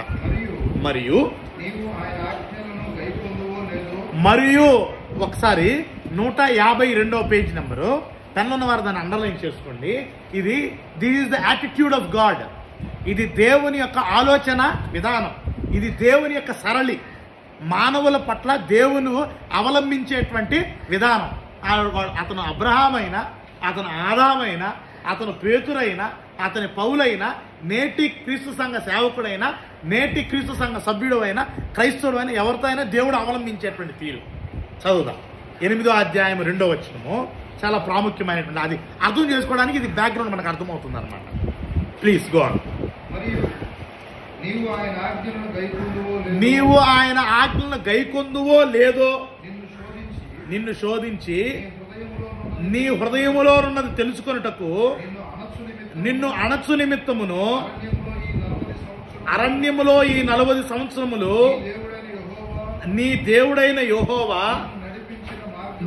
మరియు ఒకసారి 152వ పేజ్ నెంబరు పెన్లో ఉన్న వారు దాన్ని అండర్లైన్ చేసుకోండి. This is the attitude of God. ఇది దేవుని యొక్క ఆలోచన విధానం. ఇది దేవుని యొక్క సరళి. మానవుల పట్ల దేవుని అవలంబించేటువంటి విధానం. అతను అబ్రహామైనా, అతను ఆదామైనా, అతను పేతురైనా, అతని పౌలైనా, నేటి క్రీస్తు సంఘ సేవకుడైనా, నేటి క్రీస్తు సంఘ సభ్యుడు అయినా, క్రైస్తవుడు అయినా, ఎవరితో అయినా దేవుడు అవలంబించేటువంటి తీరు. చదువుదాం. 8వ అధ్యాయం 2వ వచనము చాలా ప్రాముఖ్యమైనటువంటి, అది అర్థం చేసుకోవడానికి ఇది బ్యాక్గ్రౌండ్ మనకు అర్థమవుతుంది అనమాట. Please go on. నీవు ఆయన ఆజ్ఞలను గైకొందువో లేదో నిన్ను శోధించి నీ హృదయములో ఉన్నది తెలుసుకొనుటకు నిన్ను అణచు నిమిత్తమును అరణ్యములో ఈ 40 సంవత్సరములు నీ దేవుడైన యెహోవా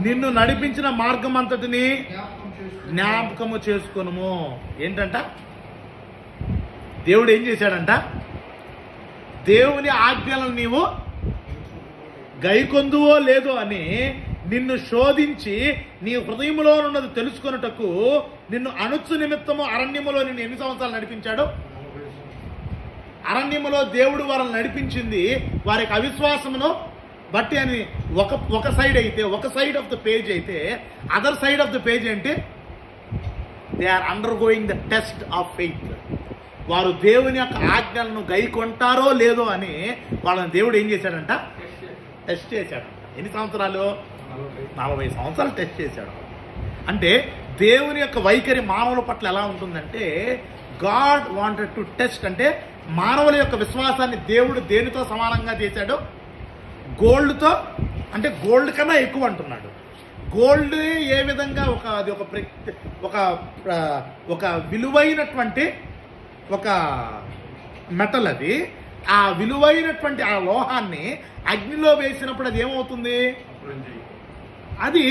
నిన్ను నడిపించిన మార్గం అంతటిని జ్ఞాపకము చేసుకొనుము. ఏంటంట? దేవుడు ఏం చేశాడంట? దేవుని ఆజ్ఞలను నీవు గైకొందువో లేదో అని నిన్ను శోధించి నీ హృదయంలో ఉన్నది తెలుసుకొనుటకు నిన్ను అణుచు నిమిత్తము అరణ్యములో నిన్ను ఎన్ని సంవత్సరాలు నడిపించాడు? అరణ్యములో దేవుడు వారిని నడిపించింది వారికి అవిశ్వాసమును బట్టి అని ఒక సైడ్ అయితే, ఒక సైడ్ ఆఫ్ ద పేజ్ అయితే, other side of the page ఏంటి? They are undergoing the test of faith. వారు దేవుని యొక్క ఆజ్ఞలను గైకొంటారో లేదో అని వాళ్ళని దేవుడు ఏం చేశాడంట? టెస్ట్ చేశాడు. ఎన్ని సంవత్సరాలు? 40 సంవత్సరాలు టెస్ట్ చేశాడు. అంటే దేవుని యొక్క వైఖరి మానవుల పట్ల ఎలా ఉంటుందంటే, గాడ్ వాంటెడ్ టు టెస్ట్. అంటే మానవుల యొక్క విశ్వాసాన్ని దేవుడు దేనితో సమానంగా చేశాడు? గోల్డ్తో. అంటే గోల్డ్ కన్నా ఎక్కువ అంటున్నాడు. గోల్డ్ ఏ విధంగా ఒక విలువైనటువంటి ఒక మెటల్, అది ఆ విలువైనటువంటి ఆ లోహాన్ని అగ్నిలో వేసినప్పుడు అది ఏమవుతుంది? అది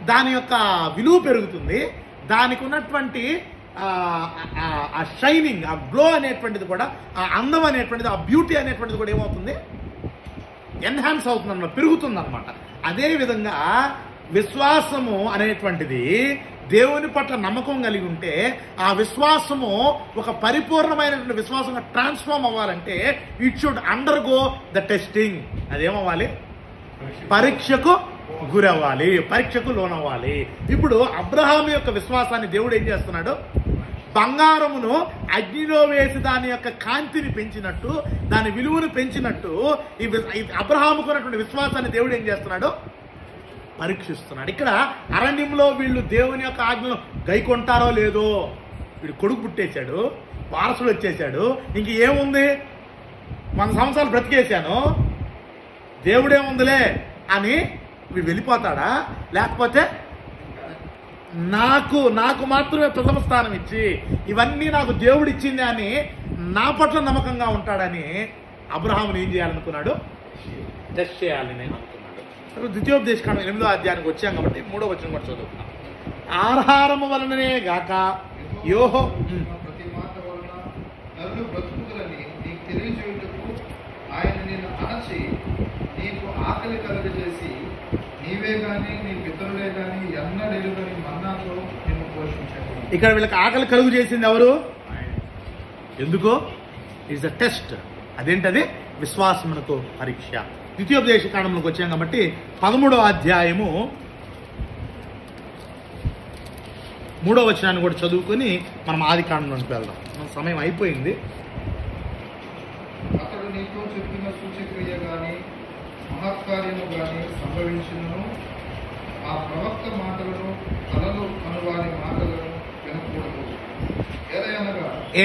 దాని యొక్క విలువ పెరుగుతుంది. దానికి ఉన్నటువంటి ఆ షైనింగ్, ఆ గ్లో అనేటువంటిది కూడా, ఆ అందం అనేటువంటిది, ఆ బ్యూటీ అనేటువంటిది కూడా ఏమవుతుంది? ఎన్హాన్స్ అవుతుంది అన్నమాట, పెరుగుతుంది అనమాట. అదేవిధంగా విశ్వాసము అనేటువంటిది దేవుని పట్ల నమ్మకం కలిగి ఉంటే ఆ విశ్వాసము ఒక పరిపూర్ణమైనటువంటి విశ్వాసంగా ట్రాన్స్ఫార్మ్ అవ్వాలంటే it should undergo the testing. అదేమవ్వాలి? పరీక్షకు గురవ్వాలి, పరీక్షకు లోనవ్వాలి. ఇప్పుడు అబ్రహాము యొక్క విశ్వాసాన్ని దేవుడు ఏం చేస్తున్నాడు? బంగారమును అగ్నిలో వేసి దాని యొక్క కాంతిని పెంచినట్టు, దాని విలువను పెంచినట్టు ఈ అబ్రహాముకు ఉన్నటువంటి విశ్వాసాన్ని దేవుడు ఏం చేస్తున్నాడు? పరీక్షిస్తున్నాడు. ఇక్కడ అరణ్యంలో వీళ్ళు దేవుని యొక్క ఆజ్ఞలు గైకొంటారో లేదో, వీడు కొడుకు పుట్టేశాడు, వారసుడు వచ్చేసాడు, ఇంక ఏముంది, 100 సంవత్సరాలు బ్రతికేశాను, దేవుడేముందిలే అని వీడు వెళ్ళిపోతాడా? లేకపోతే నాకు మాత్రమే ప్రథమ స్థానం ఇచ్చి ఇవన్నీ నాకు దేవుడు ఇచ్చింది అని నా పట్ల నమ్మకంగా ఉంటాడని అబ్రహాముని ఏం చేయాలనుకున్నాడు? టెస్ట్ చేయాలని అనుకున్నాడు. ద్వితీయోపదేశకాండం 8వ అధ్యాయానికి వచ్చాం కాబట్టి 3వ వచనం కూడా చదువుతున్నాం. ఆహారము వలననే గాక యోహో ప్రతి మాట వలన నన్ను బ్రతుకులని నీకు తెలియజేయుటకు ఆయన నిన్ను అణచి నీకు ఆకలి కలుగజేసి నీవే గాని నీ పితరులే గాని ఎన్నడెరుగని మన్నాతో నిన్ను పోషించాడు. ఇక్కడ వీళ్ళకి ఆకలి కలుగు చేసింది ఎవరు? ఎందుకో? It's a test. అదేంటది? విశ్వాసమునకు పరీక్ష. ద్వితీయోపదేశ కాండంలోకి వచ్చాం కాబట్టి 13వ అధ్యాయము 3వ వచనాన్ని కూడా చదువుకొని మనం ఆది కాండంలోకి వెళ్దాం. మన సమయం అయిపోయింది. అతడు నీతో చెప్పిన సూచక్రియ గాని మహత్కార్యము గాని సంభవించును, ఆ ప్రవక్త మాటలను కలలు అనువాని మాటలను వినకూడదు.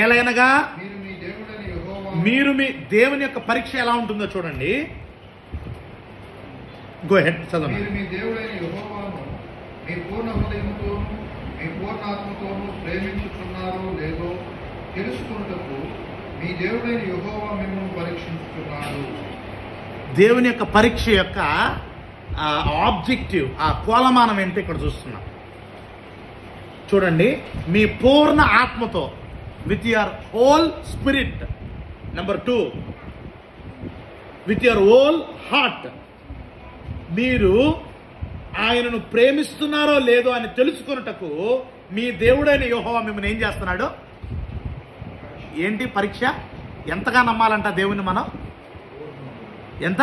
ఏలయనగా మీరు మీరు మీ దేవుడని యెహోవా మీ దేవుని యొక్క పరీక్ష ఎలా ఉంటుందో చూడండి. గో హెడ్ చదవండి. మీరు మీ దేవుడైన యెహోవాను మీ పూర్ణ హృదయముతోను మీ పూర్ణ ఆత్మతోను ప్రేమించుతున్నారో లేదో తెలుసుకున్నటకు మీ దేవుడైన యెహోవా మిమ్మల్ని పరీక్షించుతున్నాడు. దేవుని యొక్క పరీక్ష యొక్క ఆబ్జెక్టివ్, ఆ కోలమానం ఏంటో ఇక్కడ చూస్తున్నాం. చూడండి, మీ పూర్ణ ఆత్మతో, with your whole spirit. Number 2, with your whole heart. మీరు ఆయనను ప్రేమిస్తున్నారో లేదో అని తెలుసుకున్నటకు మీ దేవుడైన యెహోవా మిమ్మల్ని ఏం చేస్తున్నాడు? ఏంటి పరీక్ష? ఎంతగా నమ్మాలంట దేవుని మనం? ఎంత?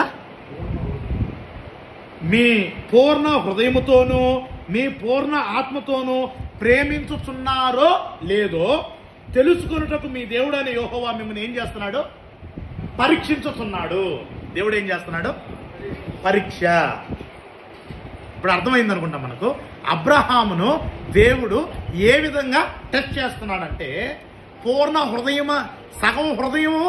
మీ పూర్ణ హృదయముతోనూ మీ పూర్ణ ఆత్మతోనూ ప్రేమించుచున్నారో లేదో తెలుసుకున్నటకు మీ దేవుడైన యెహోవా మిమ్మల్ని ఏం చేస్తున్నాడు? పరీక్షించుతున్నాడు. దేవుడు ఏం చేస్తున్నాడు? పరీక్ష. ఇప్పుడు అర్థమైంది అనుకుంటాం మనకు. అబ్రహామును దేవుడు ఏ విధంగా టెస్ట్ చేస్తున్నాడంటే, పూర్ణ హృదయము, సగం హృదయము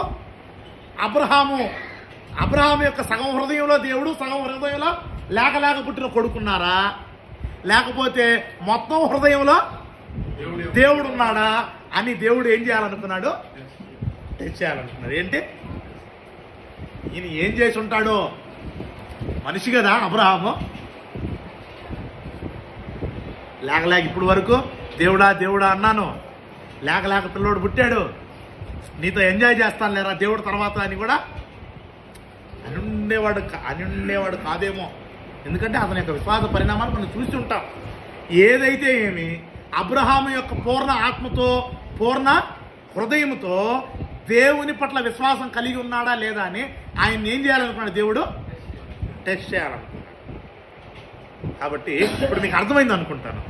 అబ్రహాము యొక్క సగం హృదయంలో దేవుడు, సగం హృదయంలో లేక పుట్టిన కొడుకున్నారా? లేకపోతే మొత్తం హృదయంలో దేవుడు ఉన్నాడా అని దేవుడు ఏం చేయాలనుకున్నాడు? టెస్ట్ చేయాలనుకున్నాడు. ఏంటి ఈయన ఏం చేసి ఉంటాడో? మనిషి కదా అబ్రహాము. లేక ఇప్పుడు వరకు దేవుడా దేవుడా అన్నాను, లేక పిల్లోడు పుట్టాడు, నీతో ఎంజాయ్ చేస్తాను లేరా దేవుడు తర్వాత అని కూడా అని ఉండేవాడు కాదేమో. ఎందుకంటే అతని యొక్క విశ్వాస పరిణామాలు మనం చూసి ఉంటాం. ఏదైతే ఏమి అబ్రహాము యొక్క పూర్ణ ఆత్మతో పూర్ణ హృదయంతో దేవుని పట్ల విశ్వాసం కలిగి ఉన్నాడా లేదా అని ఆయన ఏం చేయాలనుకున్నాడు? దేవుడు టెస్ట్ చేయాలనుకున్నాడు. కాబట్టి ఇప్పుడు మీకు అర్థమైంది అనుకుంటాను.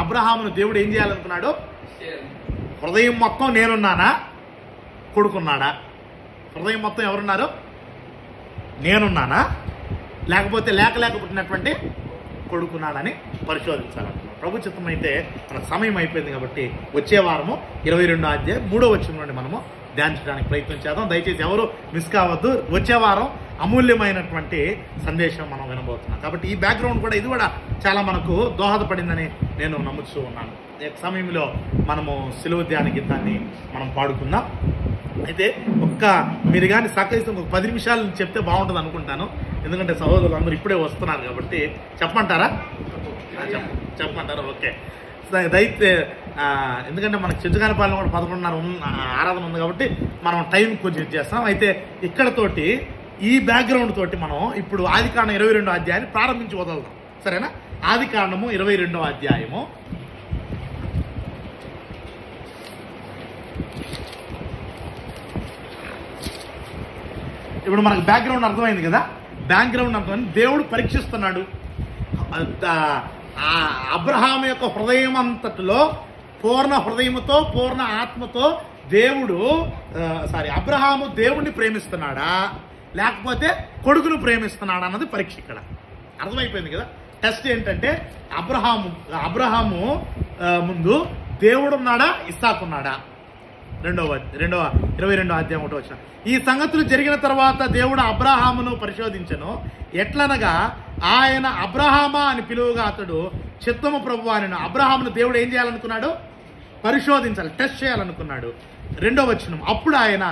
అబ్రహామును దేవుడు ఏం చేయాలనుకున్నాడు? హృదయం మొత్తం నేనున్నానా, కొడుకున్నాడా? హృదయం మొత్తం ఎవరున్నారు? నేనున్నానా, లేకపోతే లేక పుట్టినటువంటి కొడుకున్నాడని పరిశోధించాలనుకున్నాడు. ప్రభు చిత్తం అయితే మన సమయం అయిపోయింది కాబట్టి వచ్చే వారము 22వ అధ్యాయం 3వ వచనం నుండి మనము ధ్యానించడానికి ప్రయత్నం చేద్దాం. దయచేసి ఎవరు మిస్ కావద్దు. వచ్చే వారం అమూల్యమైనటువంటి సందేశం మనం వినబోతున్నాం. కాబట్టి ఈ బ్యాక్గ్రౌండ్ కూడా ఇది కూడా చాలా మనకు దోహదపడిందని నేను నమ్ముతూ ఉన్నాను. ఈ సమయంలో మనము సిలువ ధ్యాన గీతాన్ని మనం పాడుకుందాం. అయితే మీరు కానీ సహకరిస్తే ఒక 10 నిమిషాలు చెప్తే బాగుంటుంది అనుకుంటాను. ఎందుకంటే సహోదరులు అందరూ ఇప్పుడే వస్తున్నారు కాబట్టి చెప్పమంటారా? చెప్పమంటారా? ఓకే. దయతే ఎందుకంటే మనకు చెంచుగానిపాలెం కూడా 11:30 ఆరాధన ఉంది కాబట్టి మనం టైం కొంచెం చేస్తాం. అయితే ఇక్కడతోటి ఈ బ్యాక్గ్రౌండ్ తోటి మనం ఇప్పుడు ఆదికాండం 22వ అధ్యాయాన్ని ప్రారంభించి వదలుదాం. సరేనా? ఆదికాండము 22వ అధ్యాయము ఇప్పుడు మనకు బ్యాక్గ్రౌండ్ అర్థమైంది కదా. బ్యాక్గ్రౌండ్ అర్థమైంది. దేవుడు పరీక్షిస్తున్నాడు అబ్రహాము యొక్క హృదయం అంతటిలో పూర్ణ హృదయముతో పూర్ణ ఆత్మతో అబ్రహాము దేవుణ్ణి ప్రేమిస్తున్నాడా లేకపోతే కొడుకును ప్రేమిస్తున్నాడా అన్నది పరీక్ష. ఇక్కడ అర్థమైపోయింది కదా. టెస్ట్ ఏంటంటే అబ్రహాము ముందు దేవుడు ఉన్నాడా, ఇస్సాకు ఉన్నాడా? 22వ అధ్యాయం 1వ వచనం. ఈ సంగతులు జరిగిన తర్వాత దేవుడు అబ్రహామును పరిశోధించెను. ఎట్లనగా ఆయన అబ్రహామా అని పిలువగా అతడు చిత్తము ప్రభువా అని. అబ్రహామును దేవుడు ఏం చేయాలనుకున్నాడు? పరిశోధించాలి, టెస్ట్ చేయాలనుకున్నాడు. 2వ వచనం. అప్పుడు ఆయన,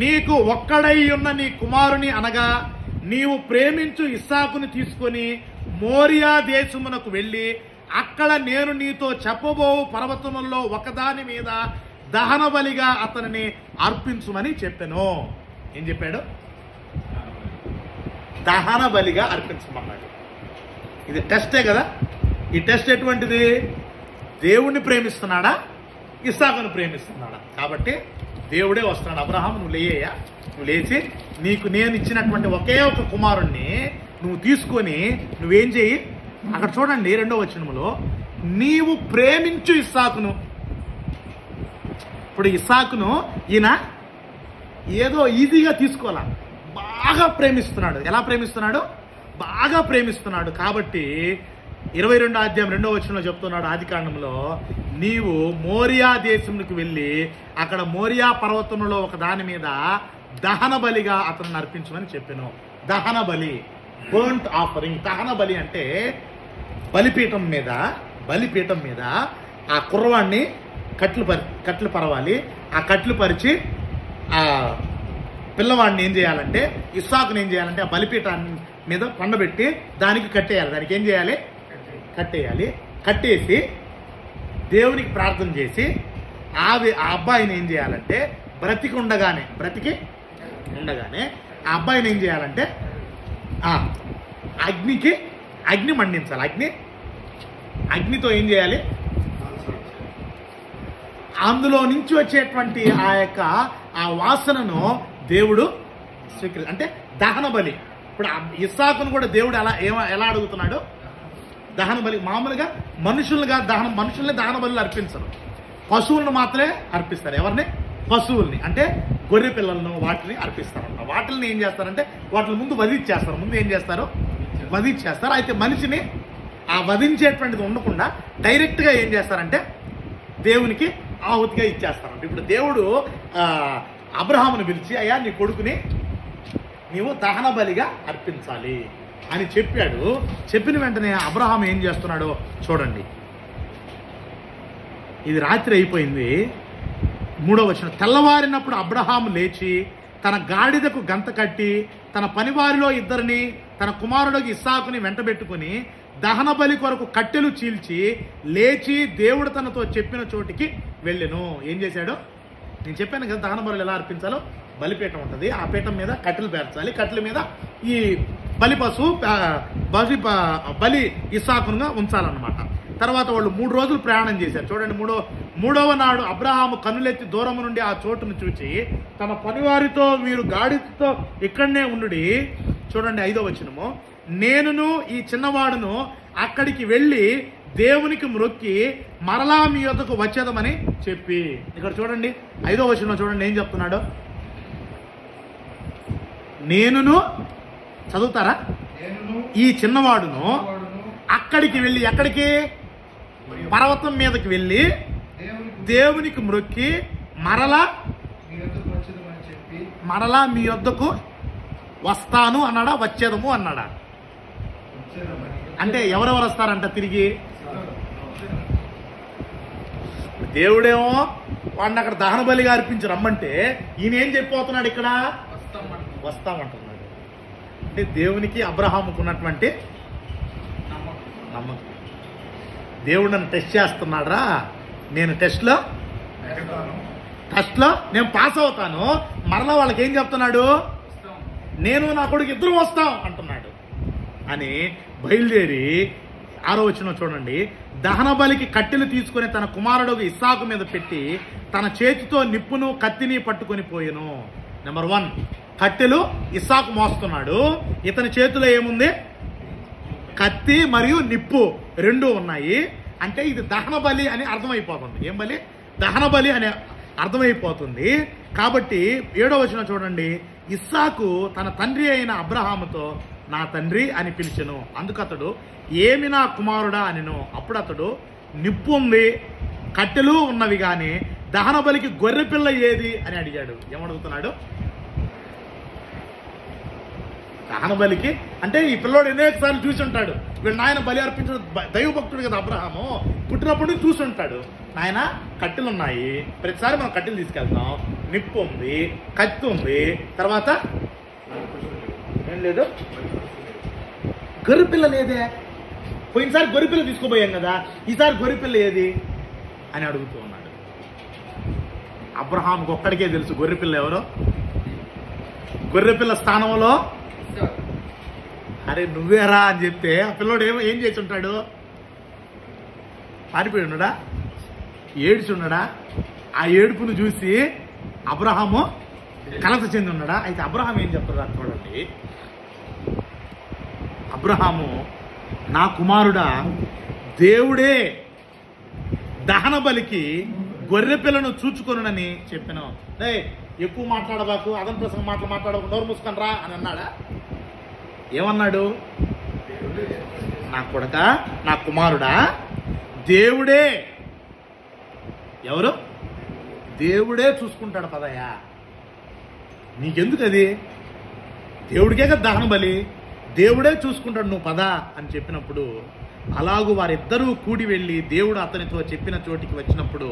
నీకు ఒక్కడై ఉన్న నీ కుమారుని అనగా నీవు ప్రేమించు ఇస్సాకుని తీసుకొని మోరియా దేశమునకు వెళ్ళి అక్కడ నేను నీతో చెప్పబోవు పర్వతములలో ఒకదాని మీద దహన బలిగా అతనిని అర్పించుమని చెప్పాను. ఏం చెప్పాడు? దహన బలిగా అర్పించమన్నాడు. ఇది టెస్టే కదా. ఈ టెస్ట్ ఎటువంటిది? దేవుణ్ణి ప్రేమిస్తున్నాడా, ఇస్సాకును ప్రేమిస్తున్నాడా? కాబట్టి దేవుడే వస్తున్నాడు. అబ్రహాము, నువ్వు లేయ్యా, నువ్వు లేచి నీకు నేను ఇచ్చినటువంటి ఒకే ఒక కుమారుణ్ణి నువ్వు తీసుకొని నువ్వేం చెయ్యి? అక్కడ చూడండి 2వ వచనములో, నీవు ప్రేమించు ఇస్సాకును. ఇప్పుడు ఇస్సాకును ఈయన ఏదో ఈజీగా తీసుకోవాలా, బాగా ప్రేమిస్తున్నాడు. ఎలా ప్రేమిస్తున్నాడు? బాగా ప్రేమిస్తున్నాడు. కాబట్టి 22వ అధ్యాయం 2వ వచనంలో చెప్తున్నాడు ఆదికాండంలో, నీవు మోరియా దేశంకి వెళ్ళి అక్కడ మోరియా పర్వతంలో ఒక దాని మీద దహన బలిగా అతను అర్పించమని చెప్పాను. దహన బలి, బర్న్ట్ ఆఫరింగ్. దహన బలి అంటే బలిపీఠం మీద ఆ కుర్రవాణ్ణి కట్లు పరవాలి. ఆ కట్లు పరిచి ఆ పిల్లవాడిని ఏం చేయాలంటే, ఇస్సాకుని ఏం చేయాలంటే ఆ బలిపీఠాన్ని మీద పండబెట్టి దానికి కట్టేయాలి. దానికి ఏం చేయాలి? కట్టేయాలి. కట్టేసి దేవునికి ప్రార్థన చేసి ఆ అబ్బాయిని ఏం చేయాలంటే బ్రతికి ఉండగానే ఆ అబ్బాయిని ఏం చేయాలంటే అగ్ని మండించాలి. అగ్నితో ఏం చేయాలి? అందులో నుంచి వచ్చేటువంటి ఆ వాసనను దేవుడు అంటే దహన బలి. ఇప్పుడు ఇస్సాకును కూడా దేవుడు ఎలా అడుగుతున్నాడు? దహన బలి. మామూలుగా మనుషుల్ని దహన బలులు అర్పించరు, పశువులను మాత్రమే అర్పిస్తారు. ఎవరిని? పశువుల్ని, అంటే గొర్రె పిల్లలను వాటిని అర్పిస్తారంట. వాటిని ఏం చేస్తారంటే వాటిని ముందు వధించేస్తారు. ముందు ఏం చేస్తారు? వధించేస్తారు. అయితే మనిషిని ఆ వధించేటువంటిది ఉండకుండా డైరెక్ట్గా ఏం చేస్తారంటే దేవునికి ఆహుతిగా ఇచ్చేస్తారంట. ఇప్పుడు దేవుడు అబ్రహామును పిలిచి, అయ్యా నీ కొడుకుని నీవు దహన బలిగా అర్పించాలి. అని చెప్పాడు. చెప్పిన వెంటనే అబ్రహాం ఏం చేస్తున్నాడో చూడండి. ఇది రాత్రి అయిపోయింది. 3వ వచనం, తెల్లవారినప్పుడు అబ్రహాము లేచి తన గాడిదకు గంత కట్టి తన పనివారిలో 2 తన కుమారుడికి ఇస్సాకుని వెంటబెట్టుకుని దహన బలి కొరకు కట్టెలు చీల్చి లేచి దేవుడు తనతో చెప్పిన చోటికి వెళ్ళెను. ఏం చేశాడు? నేను చెప్పాను కదా, దహన బలులు ఎలా అర్పించాలో. బలిపీఠం ఉంటుంది, ఆ పీఠం మీద కట్టెలు పేర్చాలి, కట్టెల మీద ఈ బలి పశువు బలి ఇస్సాకునుగా ఉంచాలన్నమాట. తర్వాత వాళ్ళు 3 రోజులు ప్రయాణం చేశారు. చూడండి, మూడవ నాడు అబ్రహాము కన్నులెత్తి దూరము నుండి ఆ చోటును చూచి తన పనివారితో మీరు గాడితో ఇక్కడనే ఉండుడి. చూడండి 5వ వచనము, నేనును ఈ చిన్నవాడును అక్కడికి వెళ్ళి దేవునికి మ్రొక్కి మరలా మీ యొద్దకు వచ్చేదమని చెప్పి. ఇక్కడ చూడండి 5వ వచనం చూడండి ఏం చెప్తున్నాడు. నేనును, చదువుతారా? ఈ చిన్నవాడును అక్కడికి వెళ్ళి, ఎక్కడికి? పర్వతం మీదకి వెళ్ళి దేవునికి మ్రొక్కి మరలా మీ యొద్దకు వస్తాను అన్నాడా, వచ్చేదము అన్నాడా? అంటే ఎవరెవరు వస్తారంట తిరిగి? దేవుడేమో వాడిని అక్కడ దహన బలిగా అర్పించి రమ్మంటే ఈయన ఏం చెప్పిపోతున్నాడు? ఇక్కడ వస్తామంటున్నాడు. అంటే దేవునికి అబ్రహాముకు ఉన్నటువంటి నమ్మకం. దేవుడు నన్ను టెస్ట్ చేస్తున్నాడా, నేను టెస్ట్లో నేను పాస్ అవుతాను. మరలా వాళ్ళకి ఏం చెప్తున్నాడు? నేను నా కొడుకు 2 వస్తాం అంటున్నాడు అని బయలుదేరి 6వ వచనం చూడండి, దహన బలికి కట్టెలు తీసుకుని తన కుమారుడు ఇస్సాకు మీద పెట్టి తన చేతితో నిప్పును కత్తిని పట్టుకొని పోయెను. నెంబర్ 1, కట్టెలు ఇస్సాకు మోస్తున్నాడు. ఇతని చేతిలో ఏముంది? కత్తి మరియు నిప్పు 2 ఉన్నాయి. అంటే ఇది దహన బలి అని అర్థమైపోతుంది. ఏం బలి? దహన బలి అని అర్థమైపోతుంది. కాబట్టి 7వ వచనం చూడండి, ఇస్సాకు తన తండ్రి అయిన అబ్రహాముతో నా తండ్రి అని పిలిచెను. అందుకతడు ఏమి నా కుమారుడా అనిను. అప్పుడు అతడు నిప్పు ఉంది, కట్టెలు ఉన్నవి కానీ దహన బలికి గొర్రె పిల్ల ఏది అని అడిగాడు. ఏమడుగుతున్నాడు? దహన బలికి అంటే ఈ పిల్లోడు అనేక సార్లు చూసి ఉంటాడు. వీళ్ళు నాయన బలి అర్పించడం దైవభక్తుడు కదా అబ్రహాము, పుట్టినప్పుడు చూసి ఉంటాడు. నాయన కట్టెలు ఉన్నాయి, ప్రతిసారి మనం కట్టెలు తీసుకెళ్తాం, నిప్పు ఉంది, కత్తి ఉంది, తర్వాత ఏం లేదు, గొర్రెపిల్ల లేదే. పోయినసారి గొర్రెపిల్ల తీసుకుపోయాం కదా, ఈసారి గొర్రెపిల్ల ఏది అని అడుగుతూ ఉన్నాడు. అబ్రహాంకి ఒక్కడికే తెలుసు గొర్రెపిల్ల ఎవరో. గొర్రెపిల్ల స్థానంలో అరే నువ్వేరా అని చెప్తే ఆ పిల్లోడు ఏం చేసి ఉంటాడు? పారిపోయి ఉన్నాడా? ఏడ్చి ఉన్నాడా? ఆ ఏడుపును చూసి అబ్రహాము కలత చెంది ఉన్నాడా? అయితే అబ్రహాం ఏం చెప్తాడు చూడండి. అబ్రహాము నా కుమారుడా, దేవుడే దహన బలికి గొర్రె పిల్లను చూచుకొనునని చెప్పాను. ఎక్కువ మాట్లాడబాకు, అదన ప్రసంగం మాట్లాడబాకు, నోరు మూసుకొని రా అని అన్నాడా? ఏమన్నాడు? నా కొడుక, నా కుమారుడా, దేవుడే, ఎవరు? దేవుడే చూసుకుంటాడు పదయ్యా, నీకెందుకు అది? దేవుడికే కదా దహన బలి, దేవుడే చూసుకుంటాడు, నువ్వు పద అని చెప్పినప్పుడు అలాగూ వారిద్దరూ కూడి వెళ్ళి దేవుడు అతనితో చెప్పిన చోటికి వచ్చినప్పుడు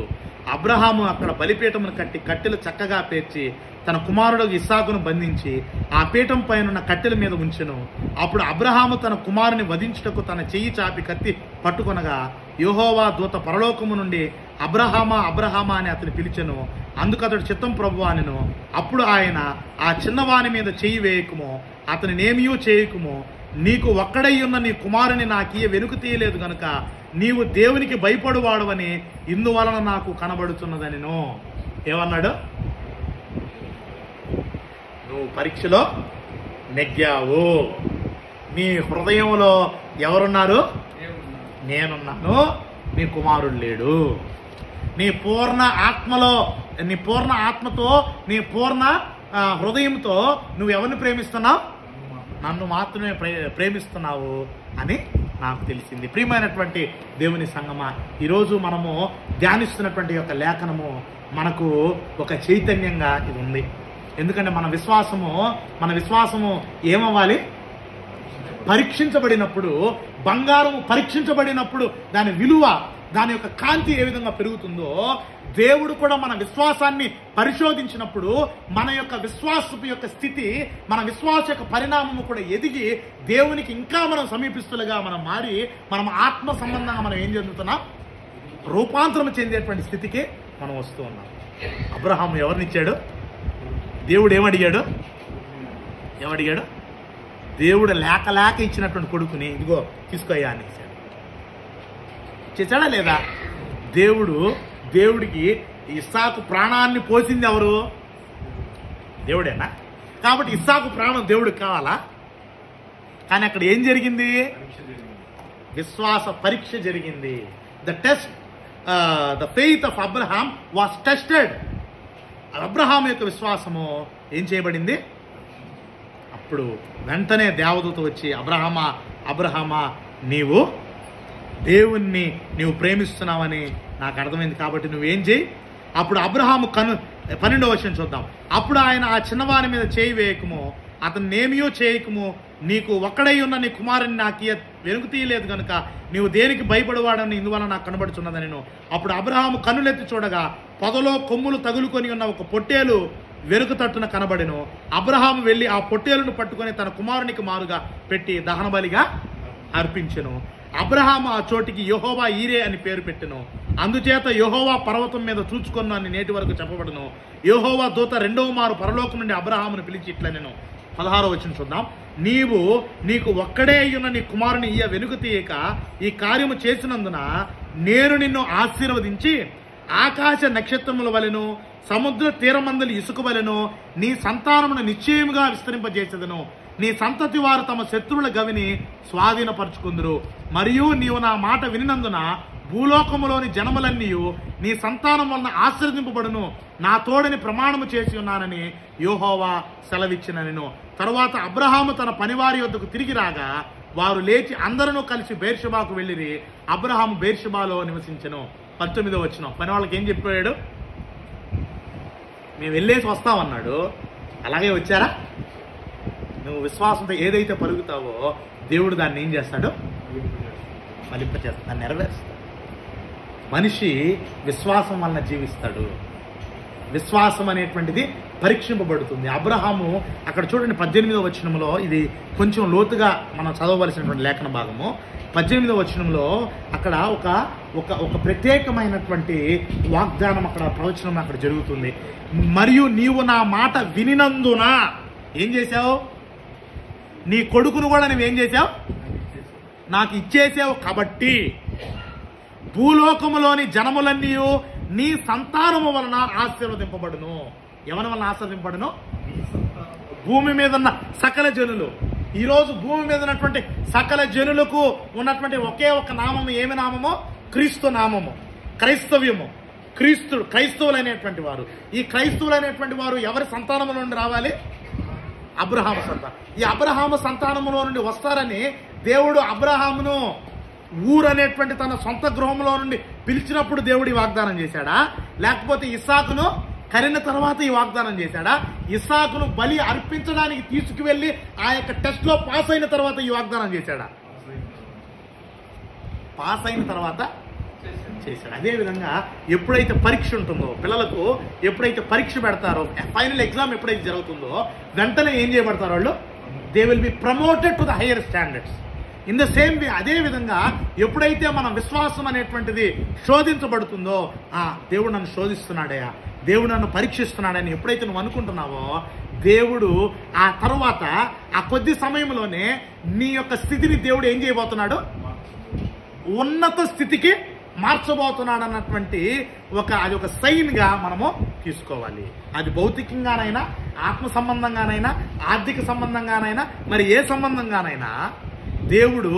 అబ్రహాము అక్కడ బలిపీఠమును కట్టి కట్టెలు చక్కగా పేర్చి తన కుమారుడు ఇస్సాకును బంధించి ఆ పీఠం పైన కట్టెల మీద ఉంచెను. అప్పుడు అబ్రహాము తన కుమారుని వధించుటకు తన చెయ్యి చాపి కత్తి పట్టుకొనగా యెహోవా దూత పరలోకము నుండి అబ్రహామా అబ్రహామా అని అతను పిలిచెను. అందుకు అతడు చిత్తం ప్రభువా అనెను. అప్పుడు ఆయన ఆ చిన్నవాని మీద చెయ్యి వేయకుము, అతని నేమియూ చేయకుము, నీకు ఒక్కడై ఉన్న నీ కుమారుని నాకీయ వెనుక తీయలేదు గనుక నీవు దేవునికి భయపడువాడవని ఇందువలన నాకు కనబడుతున్నదనిను. ఏమన్నాడు? నువ్వు పరీక్షలో నెగ్గావు, నీ హృదయంలో ఎవరున్నారు? నేనున్నాను, నీ కుమారుడు లేడు. నీ పూర్ణ ఆత్మలో, నీ పూర్ణ ఆత్మతో, నీ పూర్ణ హృదయంతో నువ్వు ఎవరిని ప్రేమిస్తున్నావు? నన్ను మాత్రమే ప్రేమిస్తున్నావు అని నాకు తెలిసింది. ప్రియమైనటువంటి దేవుని సంగమా, ఈరోజు మనము ధ్యానిస్తున్నటువంటి యొక్క లేఖనము మనకు ఒక చైతన్యంగా ఇది ఉంది. ఎందుకంటే మన విశ్వాసము ఏమవ్వాలి? పరీక్షించబడినప్పుడు, బంగారము పరీక్షించబడినప్పుడు దాని విలువ, దాని యొక్క కాంతి ఏ విధంగా పెరుగుతుందో, దేవుడు కూడా మన విశ్వాసాన్ని పరిశోధించినప్పుడు మన యొక్క విశ్వాసపు యొక్క స్థితి, మన విశ్వాస యొక్క పరిణామము కూడా ఎదిగి దేవునికి ఇంకా మనం సమీపిస్తులుగా మనం మారి, మనం ఆత్మ సంబంధంగా మనం ఏం చెందుతున్నాం, రూపాంతరం చెందేటువంటి స్థితికి మనం వస్తూ ఉన్నాం. అబ్రహాము ఎవరినిచ్చాడు? దేవుడు ఏమడిగాడు? దేవుడు లేక ఇచ్చినటువంటి కొడుకుని ఇదిగో తీసుకోయ్యా అని చేశాడా లేదా? దేవుడికి ఇస్సాకు ప్రాణాన్ని పోసింది ఎవరు? దేవుడేనా? కాబట్టి ఇస్సాకు ప్రాణం దేవుడికి కావాలా? కానీ అక్కడ ఏం జరిగింది? విశ్వాస పరీక్ష జరిగింది. The faith of Abraham was tested. Abraham యొక్క విశ్వాసము ఏం చేయబడింది? అప్పుడు వెంటనే దేవదూత వచ్చి, అబ్రహామా నీవు దేవుణ్ణి నీవు ప్రేమిస్తున్నావని నాకు అర్థమైంది, కాబట్టి నువ్వేం చేయి. అప్పుడు అబ్రహాము 12వ వచనం చూద్దాం. అప్పుడు ఆయన ఆ చిన్నవాని మీద చేయి వేయకము, అతను ఏమియో చేయకము, నీకు ఒక్కడై ఉన్న నీ కుమారుని నాకు వెనుక తీయలేదు కనుక నీవు దేనికి భయపడవాడని ఇందువల్ల నాకు కనబడుచున్నదని నేను. అప్పుడు అబ్రహాము కన్నులెత్తి చూడగా పొదలో కొమ్ములు తగులుకొని ఉన్న ఒక పొట్టేలు వెనుక తట్టున కనబడెను. అబ్రహాము వెళ్ళి ఆ పొట్టేలును పట్టుకొని తన కుమారునికి మారుగా పెట్టి దహన బలిగా అర్పించెను. అబ్రహాము ఆ చోటికి యెహోవా ఈరే అని పేరు పెట్టెను. అందుచేత యెహోవా పర్వతం మీద చూచుకొను అని నేటి వరకు చెప్పబడును. యెహోవా దూత 2వ మారు పరలోకం నుండి అబ్రహామును పిలిచి ఇట్లనెను. 16వ వచనం చూద్దాం. నీకు ఒక్కడే అయ్యున్న నీ కుమారుని వెనుక తీయక ఈ కార్యము చేసినందున నేను నిన్ను ఆశీర్వదించి ఆకాశ నక్షత్రముల వలెను సముద్ర తీరమందలి ఇసుక వలెను నీ సంతానమును నిశ్చయముగా విస్తరింపజేసేదను. నీ సంతతి వారు తమ శత్రువుల గవిని స్వాధీనపరుచుకుందురు. మరియు నీవు నా మాట వినినందున భూలోకములోని జనములన్నీ నీ సంతానం వలన ఆశీర్వదింపబడును. నా తోడని ప్రమాణము చేసి ఉన్నానని యెహోవా సెలవిచ్చినను. తరువాత అబ్రహాము తన పనివారి వద్దకు తిరిగి రాగా వారు లేచి అందరూ కలిసి బెర్షెబాకు వెళ్ళిరి. అబ్రహాము బెర్షెబాలో నివసించెను. 19వ వచనం. పని వాళ్ళకి ఏం చెప్పాడు? మేము వెళ్ళేసి వస్తామన్నాడు. అలాగే వచ్చారా? నువ్వు విశ్వాసంతో ఏదైతే పలుకుతావో దేవుడు దాన్ని ఏం చేస్తాడు? ఫలింపచేస్తాడు, దాన్ని నెరవేరుస్తాడు. మనిషి విశ్వాసం వలన జీవిస్తాడు. విశ్వాసం అనేటువంటిది పరీక్షింపబడుతుంది. అబ్రహాము అక్కడ చూడండి 18వ వచనంలో, ఇది కొంచెం లోతుగా మనం చదవవలసినటువంటి లేఖన భాగము. 18వ వచనంలో అక్కడ ఒక ప్రత్యేకమైనటువంటి వాగ్దానం, అక్కడ ప్రవచనం అక్కడ జరుగుతుంది. మరియు నీవు నా మాట వినినందున ఏం చేశావు? నీ కొడుకును కూడా నువ్వేం చేశావు? నాకు ఇచ్చేసావు. కాబట్టి భూలోకములోని జనములన్నీ నీ సంతానము వలన ఆశీర్వదింపబడును. ఎవరి వలన ఆశీర్వదింపబడును? భూమి మీద ఉన్న సకల జనులు. ఈరోజు భూమి మీద ఉన్నటువంటి సకల జనులకు ఉన్నటువంటి ఒకే ఒక నామము. ఏమి నామము? క్రీస్తు నామము, క్రైస్తవ్యము. క్రైస్తవులైనటువంటి వారు. ఈ క్రైస్తవులైనటువంటి వారు ఎవరి సంతానము నుండి రావాలి? అబ్రహాము సంతానం. ఈ అబ్రహాము సంతానములో నుండి వస్తారని దేవుడు అబ్రహామును అనేటువంటి తన సొంత గృహంలో నుండి పిలిచినప్పుడు దేవుడు ఈ వాగ్దానం చేశాడా? లేకపోతే ఇస్సాకును కరిన తర్వాత ఈ వాగ్దానం చేశాడా? ఇస్సాకును బలి అర్పించడానికి తీసుకువెళ్ళి ఆ యొక్క టెస్ట్ లో పాస్ అయిన తర్వాత ఈ వాగ్దానం చేశాడా? పాస్ అయిన తర్వాత చేశాడు. అదేవిధంగా ఎప్పుడైతే పరీక్ష ఉంటుందో, పిల్లలకు ఎప్పుడైతే పరీక్ష పెడతారో, ఫైనల్ ఎగ్జామ్ ఎప్పుడైతే జరుగుతుందో వెంటనే ఏం చేయబడతారు వాళ్ళు? They will be promoted to the higher standards. In the same way, అదే విధంగా ఎప్పుడైతే మన విశ్వాసం అనేటువంటిది శోధించబడుతుందో, దేవుడు నన్ను శోధిస్తున్నాడయా, దేవుడు నన్ను పరీక్షిస్తున్నాడని ఎప్పుడైతే నువ్వు అనుకుంటున్నావో, దేవుడు ఆ తర్వాత ఆ కొద్ది సమయంలోనే నీ యొక్క స్థితిని దేవుడు ఏం చేయబోతున్నాడు? ఉన్నత స్థితికి మార్చబోతున్నాడు అన్నటువంటి అది ఒక సైన్ గా మనము తీసుకోవాలి. అది భౌతికంగానైనా, ఆత్మ సంబంధంగానైనా, ఆర్థిక సంబంధంగానైనా, మరి ఏ సంబంధంగానైనా దేవుడు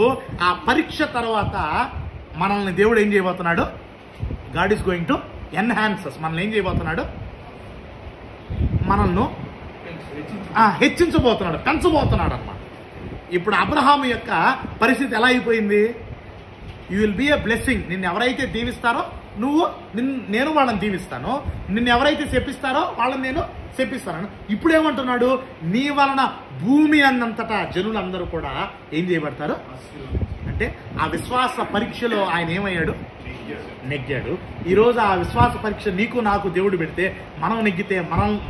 ఆ పరీక్ష తర్వాత మనల్ని దేవుడు ఏం చేయబోతున్నాడు? God is going to enhances. మనల్ని ఏం చేయబోతున్నాడు? మనల్ని హెచ్చించబోతున్నాడు, పెంచబోతున్నాడు అన్నమాట. ఇప్పుడు అబ్రహాము యొక్క పరిస్థితి ఎలా అయిపోయింది? You will be a blessing. నిన్ను ఎవరైతే దీవిస్తారో నేను వాళ్ళని దీవిస్తాను, నిన్ను ఎవరైతే శపిస్తారో వాళ్ళని నేను శపిస్తాను. ఇప్పుడు ఏమంటున్నాడు, నీ వలన భూమి అన్నంతటా జనులందరూ కూడా ఏం చేయబడతారు అంటే ఆ విశ్వాస పరీక్షలో ఆయన ఏమయ్యాడు, నెగ్గాడు. ఈరోజు ఆ విశ్వాస పరీక్ష నీకు నాకు దేవుడు పెడితే మనం నెగ్గితే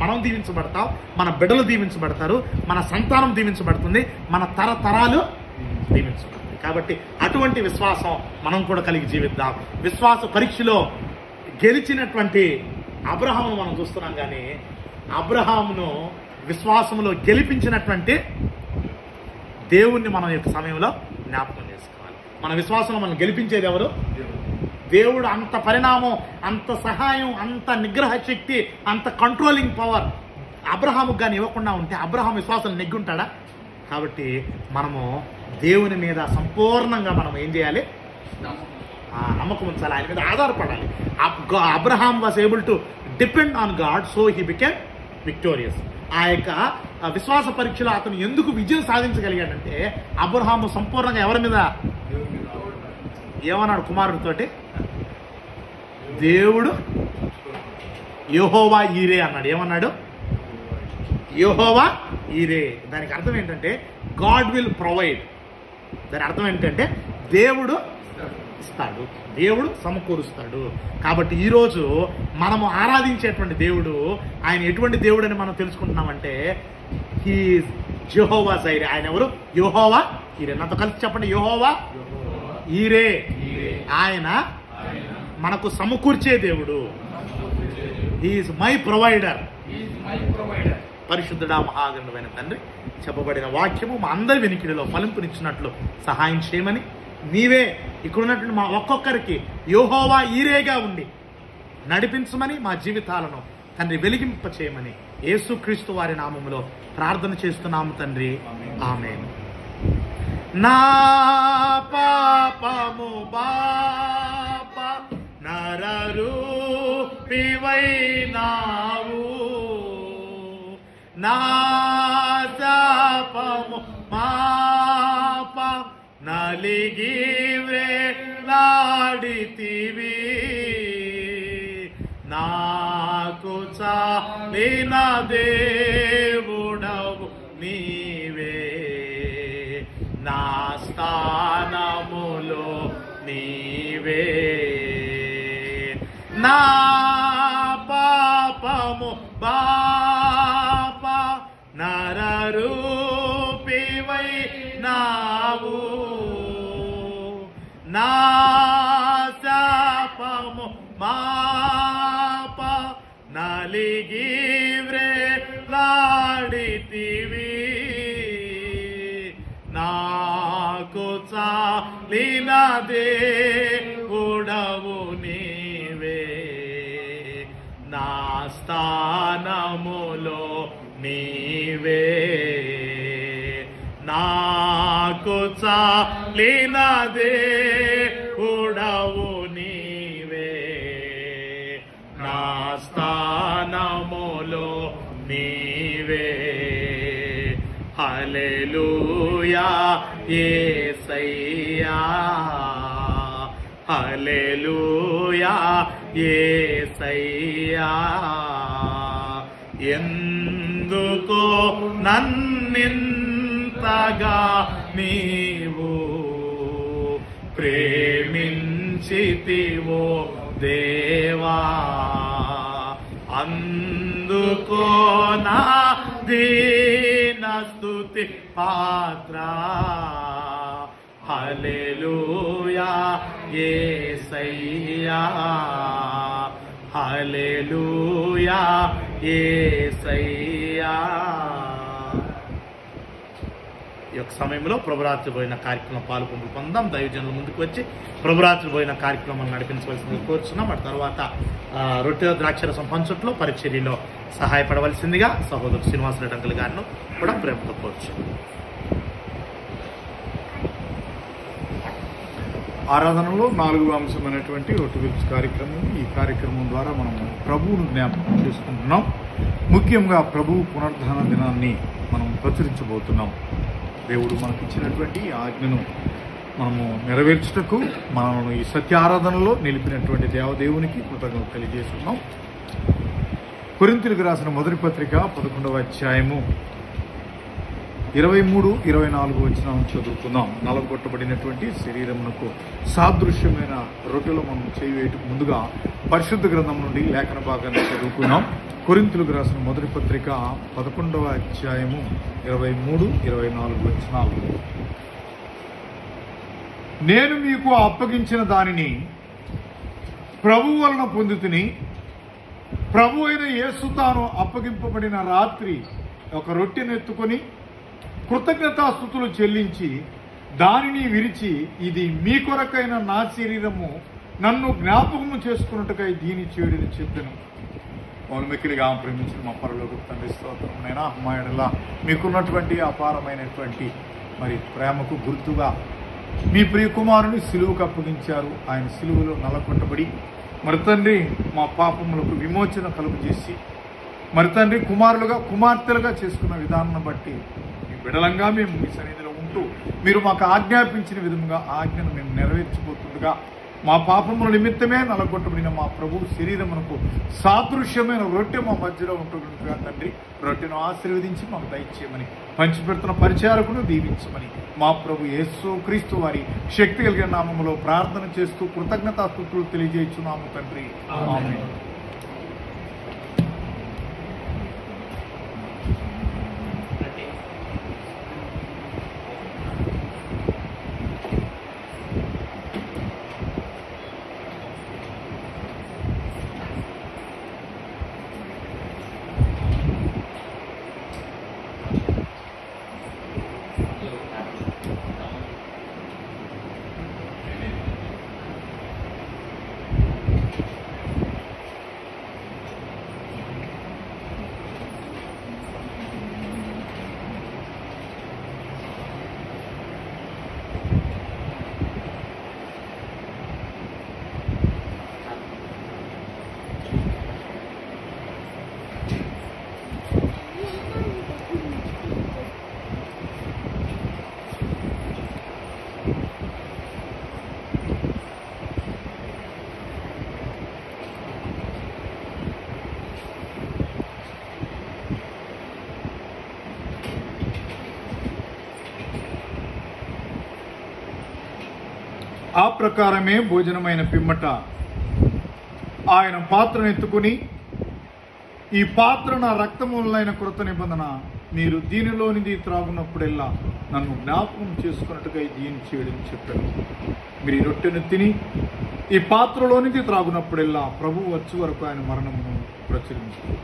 మనం దీవించబడతాం, మన బిడ్డలు దీవించబడతారు, మన సంతానం దీవించబడుతుంది, మన తరతరాలు దీవించబడుతుంది. కాబట్టి అటువంటి విశ్వాసం మనం కూడా కలిగి జీవిద్దాం. విశ్వాస పరీక్షలో గెలిచినటువంటి అబ్రహామును మనం చూస్తున్నాం, కానీ అబ్రహామును విశ్వాసంలో గెలిపించినటువంటి దేవుణ్ణి మనం యొక్క సమయంలో జ్ఞాపకం చేసుకోవాలి. మన విశ్వాసంలో మనం గెలిపించేది ఎవరు? దేవుడు. అంత పరిణామం, అంత సహాయం, అంత నిగ్రహ శక్తి, అంత కంట్రోలింగ్ పవర్ అబ్రహాముకు కానీ ఇవ్వకుండా ఉంటే అబ్రహాం విశ్వాసం నెగ్గుంటాడా? కాబట్టి మనము దేవుని మీద సంపూర్ణంగా మనం ఏం చేయాలి, నమ్మకం ఉంచాలి, ఆయన మీద ఆధారపడాలి. Abraham was able to depend on God, so he became victorious. ఆ యొక్క విశ్వాస పరీక్షలో అతను ఎందుకు విజయం సాధించగలిగాడంటే అబ్రహాము సంపూర్ణంగా ఎవరి మీద ఏమన్నాడు కుమారుడితోటి, దేవుడు యెహోవా ఈరే అన్నాడు. ఏమన్నాడు? యెహోవా ఈరే. దానికి అర్థం ఏంటంటే గాడ్ విల్ ప్రొవైడ్. దాని అర్థం ఏంటంటే దేవుడు ఇస్తాడు, దేవుడు సమకూరుస్తాడు. కాబట్టి ఈరోజు మనము ఆరాధించేటువంటి దేవుడు ఆయన ఎటువంటి దేవుడు అని మనం తెలుసుకుంటున్నామంటే హీఈస్ యెహోవా జైరే. ఆయన ఎవరు? యెహోవా ఈరే. నాతో కలిసి చెప్పండి, యెహోవా ఈరే. ఆయన మనకు సమకూర్చే దేవుడు. He's my provider. పరిశుద్ధుడా మహాగణుడైన తండ్రి, చెప్పబడిన వాక్యము మా అందరి వెనికిడిలో ఫలింపునిచ్చినట్లు సహాయం చేయమని, నీవే ఇక్కడ ఉన్నటువంటి మా ఒక్కొక్కరికి యెహోవా ఈరేగా ఉండి నడిపించమని, మా జీవితాలను తండ్రి వెలిగింప చేయమని యేసుక్రీస్తు వారి నామములో ప్రార్థన చేస్తున్నాము తండ్రి, ఆమేన్. నా పాపము బాప నరరూపివైనావు, నా శాపము మాప నలిగి వేలాడితివి, నాకు చాలిన దేవుడవు నీవే, నా స్థానములో నీవే. నా పాపము బాప నరరూపివైనావు, నా శాపము మాప నలిగి వ్రేలాడితివి, నాకు చాలిన దేవుడవు నీవే, నా స్థానములో నీవే, నాకు చాలిన దేవుడవు నీవే, నా స్థానములో నీవే. హల్లెలూయా యేసయ్యా, హల్లెలూయా యేసయ్యా, ఎందుకో నన్నింతగా నీవు ప్రేమించితివో దేవా, అందుకో నా దీన స్తుతి పాత్ర. హల్లెలూయా యేసయ్యా, హల్లెలూయా యేసయ్యా. ఈ యొక్క సమయంలో ప్రభురాత్రి పోయిన కార్యక్రమం పాల్గొంటూ పొందాం. దైవజనులు ముందుకు వచ్చి ప్రభురాత్రి పోయిన కార్యక్రమం నడిపించవలసిందిగా కోరుచున్నాం. ఆ తర్వాత రొట్టె ద్రాక్షరసం పంచుట్లో పరిచర్యలో సహాయపడవలసిందిగా సహోదరు శ్రీనివాసరెడ్డి అంకుల్ గారిను కూడా ప్రేమతో కోరుచున్నాం. ఆరాధనలో 4వ అంశమైనటువంటి ఒట్టువిల్స్ కార్యక్రమం. ఈ కార్యక్రమం ద్వారా మనము ప్రభువును జ్ఞాపకం చేసుకుంటున్నాం. ముఖ్యంగా ప్రభువు పునరుద్ధాన దినాన్ని మనం ప్రచురించబోతున్నాం. దేవుడు మనకిచ్చినటువంటి ఆజ్ఞను మనము నెరవేర్చుటకు మనము ఈ సత్య ఆరాధనలో నిలిపినటువంటి దేవదేవునికి కృతజ్ఞత తెలియజేస్తున్నాం. కొరింథీయులకు రాసిన మొదటి పత్రిక 11వ అధ్యాయము 23-24 వచనం చదువుకుందాం. నలగొట్టబడినటువంటి శరీరమునకు సాదృశ్యమైన రొట్టెలో మనం చేయవేయటం ముందుగా పరిశుద్ధ గ్రంథం నుండి లేఖన భాగాన్ని చదువుకున్నాం. కొరింథీయులకు రాసిన మొదటి పత్రిక 11వ అధ్యాయము 23-24 వచనాలు. నేను మీకు అప్పగించిన దానిని ప్రభువు వలన పొందుతుని, ప్రభు అయిన యేసు తాను అప్పగింపబడిన రాత్రి ఒక రొట్టెను ఎత్తుకొని కృతజ్ఞతాస్తుతులు చెల్లించి దానిని విరిచి, ఇది మీ కొరకైన నా శరీరము, నన్ను జ్ఞాపకము చేసుకున్నట్టుకై దీని చేయడని చెప్పాను. అవును, మిక్కిలిగా ప్రేమించిన మా పరలోకపు తండ్రి స్తోత్రం. నైనా మా యెడల మీకున్నటువంటి అపారమైనటువంటి మరి ప్రేమకు గుర్తుగా మీ ప్రియ కుమారుని సిలువకు అప్పగించారు. ఆయన సిలువలో నలకొట్టబడి మరి తండ్రి మా పాపములకు విమోచన కలుగు చేసి మరి తండ్రి కుమారులుగా కుమార్తెలుగా చేసుకున్న విధానాన్ని బట్టి మీ బిడలంగా మేము మీ సన్నిధిలో ఉంటూ మీరు మాకు ఆజ్ఞాపించిన విధంగా ఆజ్ఞను మేము నెరవేర్చిపోతుండగా మా పాపముల నిమిత్తమే నలగొట్టబడిన మా ప్రభు శరీరమునకు సాదృశ్యమైన రొట్టె మా మధ్యలో ఉంటుండగా తండ్రి రొట్టెను ఆశీర్వదించి మాకు దయచేయమని, పంచిపెడుతున్న పరిచారకును దీవించమని మా ప్రభు యేసు క్రీస్తు వారి శక్తి కలిగిన నామములో ప్రార్థన చేస్తూ కృతజ్ఞతాస్తుతులు తెలియజేస్తున్నాము తండ్రి. ఆమేన్. ఆ ప్రకారమే భోజనమైన పిమ్మట ఆయన పాత్రను ఎత్తుకుని, ఈ పాత్ర నా రక్తమూలైన కృత నిబంధన, మీరు దీనిలోనిది త్రాగున్నప్పుడెల్లా నన్ను జ్ఞాపకం చేసుకున్నట్టుగా దీన్ని చేయడం చెప్పారు. మీరు ఈ రొట్టెను తిని ఈ పాత్రలోనిది త్రాగున్నప్పుడెల్లా ప్రభువు వచ్చే వరకు ఆయన మరణమును ప్రచురించారు.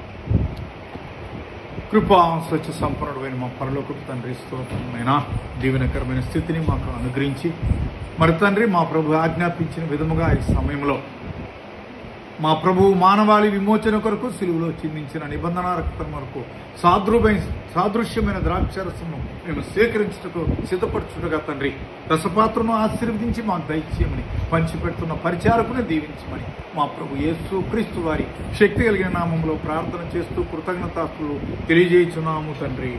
కృపా సత్య సంపన్నుడైన మా పరలోకపు తండ్రి స్తోత్రమైన దీవెనకరమైన స్థితిని మాకు అనుగ్రహించి మరి తండ్రి మా ప్రభు ఆజ్ఞాపించిన విధముగా ఈ సమయంలో మా ప్రభువు మానవాళి విమోచన కొరకు సిలువలో చిందించిన నిబంధన రక్తం వరకు సాదృశ్యమైన ద్రాక్షరసము మేము స్వీకరించుటకు సిద్ధపరచుటగా తండ్రి రసపాత్రను ఆశీర్వదించి మాకు దయచేయమని, పంచిపెడుతున్న పరిచారకుని దీవించమని మా ప్రభు యేసు క్రీస్తు వారి శక్తి కలిగిన నామంలో ప్రార్థన చేస్తూ కృతజ్ఞతాస్తులు తెలియజేయుచున్నాము తండ్రి.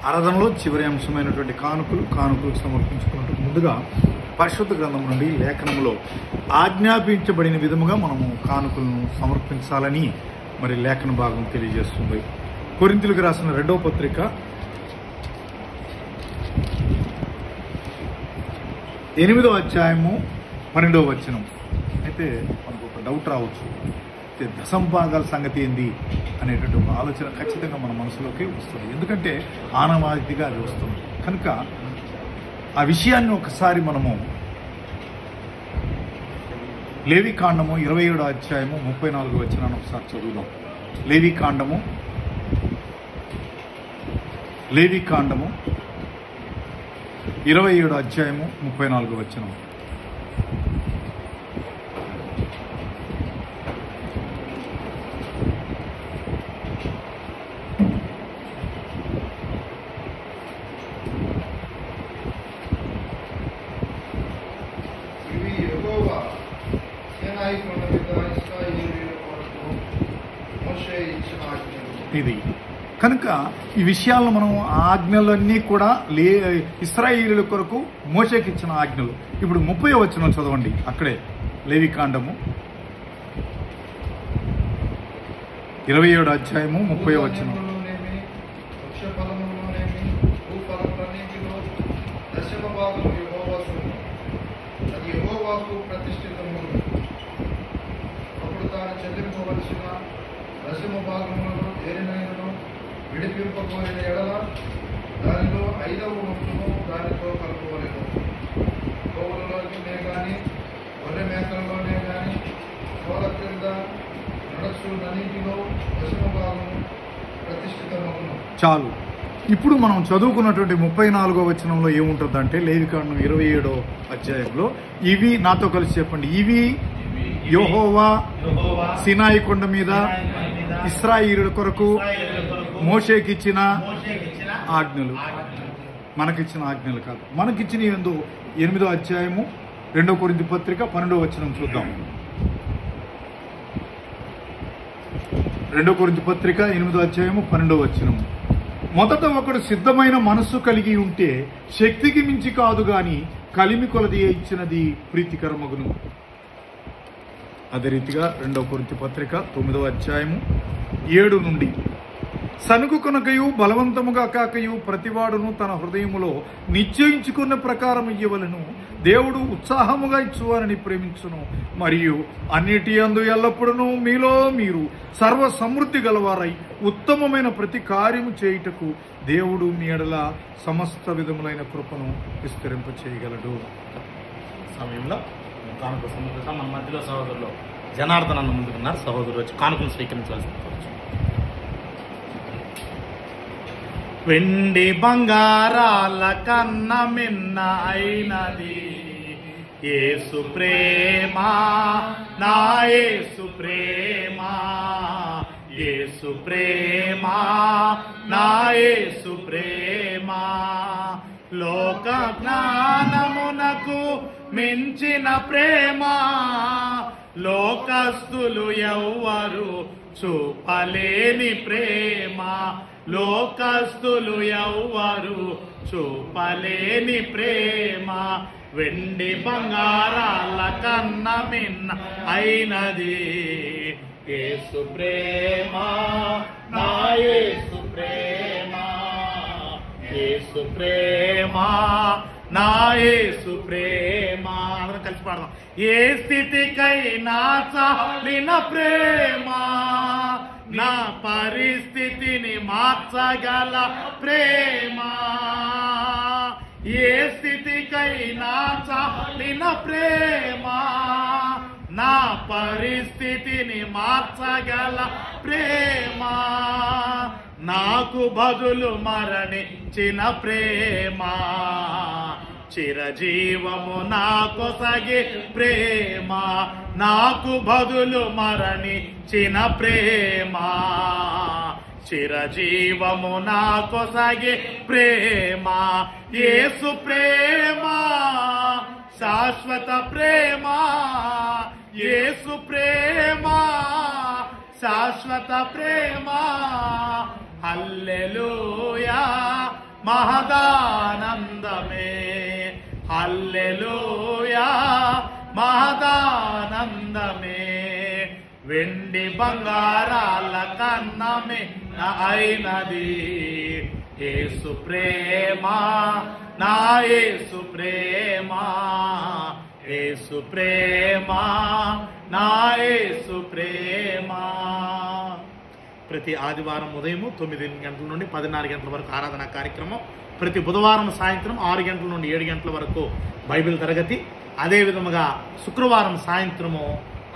ఆరాధనలో చివరి అంశమైనటువంటి కానుకలు సమర్పించుకున్నట్టు ముందుగా పరిశుద్ధ గ్రంథం నుండి లేఖనంలో ఆజ్ఞాపించబడిన విధముగా మనము కానుకలను సమర్పించాలని మరి లేఖన భాగం తెలియజేస్తుంది. కొరింథీయులకు రాసిన 2వ పత్రిక 8వ అధ్యాయము 12వ వచనం. అయితే మనకు ఒక డౌట్ రావచ్చు, అయితే దశంభాగాల సంగతి ఏంది అనేటువంటి ఒక ఆలోచన ఖచ్చితంగా మన మనసులోకి వస్తుంది. ఎందుకంటే ఆనవాయితీగా అది వస్తుంది కనుక ఆ విషయాన్ని ఒకసారి మనము లేవికాండము 27వ అధ్యాయము 34వ వచనాన్ని ఒకసారి చదువుదాం. లేవికాండము 27వ అధ్యాయము 34వ వచనం. ఇది కనుక ఈ విషయాలను మనం ఆజ్ఞలన్నీ కూడా ఇశ్రాయేలీయుల కొరకు మోషేకి ఇచ్చిన ఆజ్ఞలు. ఇప్పుడు 30వ వచనం చదవండి. అక్కడే లేవికాండము 27వ అధ్యాయము 30వ వచనం. దశమ భాగములలో దేనినైనను విడిపింపబోయిన ఎడల దానిలో 5వ వంతును దానితో కలుపుకోలేదు. గోవులలోనే కానీ గొర్రె మేకలలోనే కానీ కోల క్రింద నడచులన్నింటిలో దశమ భాగము ప్రతిష్ఠితమగును. చాలు. ఇప్పుడు మనం చదువుకున్నటువంటి 34వ వచనంలో ఏముంటుందంటే లేవికాండం 27వ అధ్యాయంలో ఇవి నాతో కలిసి చెప్పండి. ఇవి యెహోవా సినాయి కొండ మీద ఇశ్రాయేలీయుల కొరకు మోషేకిచ్చిన ఆజ్ఞలు. మనకిచ్చిన ఆజ్ఞలు కాదు, మనకిచ్చిన ఏందో 8వ అధ్యాయము 2వ కొరింథీ పత్రిక 12వ వచనం చూద్దాం. 2వ కొరింథీ పత్రిక 8వ అధ్యాయము 12వ వచనము. మొదట ఒకడు సిద్ధమైన మనస్సు కలిగి ఉంటే శక్తికి మించి కాదు గాని కలిమి కొలది ఇచ్చినది ప్రీతికరమగును. అదే రీతిగా 2వ కొరింథీ పత్రిక 9వ అధ్యాయము 7 నుండి సనుగు కొనకయు బలవంతముగా కాకయు ప్రతివాడును తన హృదయములో నిశ్చయించుకున్న ప్రకారం ఇయ్యవలను. దేవుడు ఉత్సాహముగా ఇచ్చువారని ప్రేమించును, మరియు అన్నిటి యందు ఎల్లప్పుడూ మీలో మీరు సర్వ సమృద్ధి గలవారై ఉత్తమమైన ప్రతి కార్యము చేయుటకు దేవుడు మీ ఎడల సమస్త విధములైన కృపను విస్తరింప చేయగలడు. సమయంలో కానుక సమర్పిస్తాం. మన మధ్యలో సహోదరులు జనార్దన్ అన్న ముందుకున్నారు. సహోదరులు వచ్చి కానుకను స్వీకరించవలసింది. వెండి బంగారాల కన్న మిన్న అయినది యేసు ప్రేమ, నా యేసు ప్రేమ, యేసు ప్రేమ, నా యేసు ప్రేమ. లోక జ్ఞానమునకు మించిన ప్రేమ లోకస్తులు ఎవ్వరు చూపలేని ప్రేమ, లోకస్తులు ఎవ్వరు చూపలేని ప్రేమ. వెండి బంగారాల కన్న మిన్న అయినది యేసు ప్రేమ, నా యేసు ప్రేమ, యేసు ప్రేమ, నా యేసు ప్రేమ. అందరం కలిసి పాడదాం. ఏ స్థితికైనా చాలిన ప్రేమ, నా పరిస్థితిని మార్చగల ప్రేమ. ఏ స్థితికైనా చాలిన ప్రేమ, నా పరిస్థితిని మార్చగల ప్రేమ. నాకు బదులు మరణించిన ప్రేమ, చిరజీవము నాకు సగే ప్రేమ. నాకు బదులు మరణించిన ప్రేమ, చిరజీవము నాకు సగే ప్రేమ. యేసు ప్రేమ శాశ్వత ప్రేమ, యేసు ప్రేమ శాశ్వత ప్రేమ. హల్లెలూయా మహదానందమే, హల్లెలూయా మహదానందమే. వెండి బంగారాల కన్నమే అయినది యేసు ప్రేమ, నా యేసు ప్రేమ, యేసు ప్రేమ, నా యేసు ప్రేమ. ప్రతి ఆదివారం ఉదయం 9 గంటల నుండి 14 గంటల వరకు ఆరాధన కార్యక్రమం, ప్రతి బుధవారం సాయంత్రం 6 గంటల నుండి 7 గంటల వరకు బైబిల్ తరగతి, అదేవిధముగా శుక్రవారం సాయంత్రము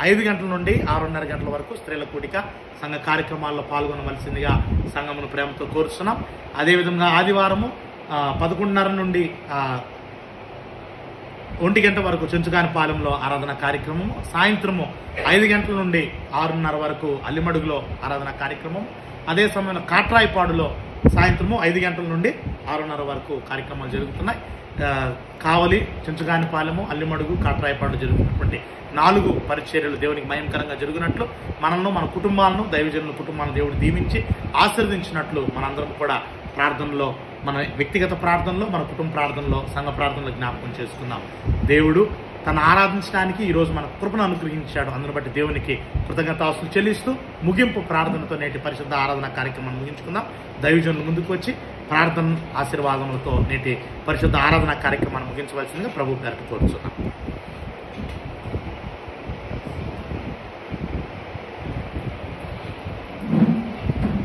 5 గంటల నుండి 6:30 గంటల వరకు స్త్రీల కూడిక సంఘ కార్యక్రమాల్లో పాల్గొనవలసిందిగా సంఘమును ప్రేమతో కోరుతున్నాం. అదేవిధంగా ఆదివారము 11:30 నుండి 1 గంట వరకు చెంచుగానిపాలెంలో ఆరాధన కార్యక్రమం, సాయంత్రము 5 గంటల నుండి 6:30 వరకు అల్లిమడుగులో ఆరాధన కార్యక్రమం, అదే సమయంలో కాట్రాయిపాడులో సాయంత్రము 5 గంటల నుండి 6:30 వరకు కార్యక్రమాలు జరుగుతున్నాయి. కావలి, చెంచుగానిపాలెము, అల్లిమడుగు, కాట్రాయిపాడు జరుగుతున్నటువంటి 4 పరిచర్యలు దేవునికి మహిమకరంగా జరుగునట్లు మనల్ని, మన కుటుంబాలను, దైవజనుల కుటుంబాలను దేవుడు దీవించి ఆశీర్వదించినట్లు మనందరం కూడా ప్రార్థనలో, మన వ్యక్తిగత ప్రార్థనలో, మన కుటుంబ ప్రార్థనలో, సంఘ ప్రార్థనలో జ్ఞాపకం చేసుకుందాం. దేవుడు తను ఆరాధించడానికి ఈరోజు మనకు కృపను అనుగ్రహించాడు. అందును బట్టి దేవునికి కృతజ్ఞతాస్తులు చెల్లిస్తూ ముగింపు ప్రార్థనతో నేటి పరిశుద్ధ ఆరాధన కార్యక్రమాన్ని ముగించుకుందాం. దైవజనులు ముందుకు వచ్చి ప్రార్థన ఆశీర్వాదములతో నేటి పరిశుద్ధ ఆరాధన కార్యక్రమాన్ని ముగించవలసిందిగా ప్రభు గారికి కోరుచున్నాం.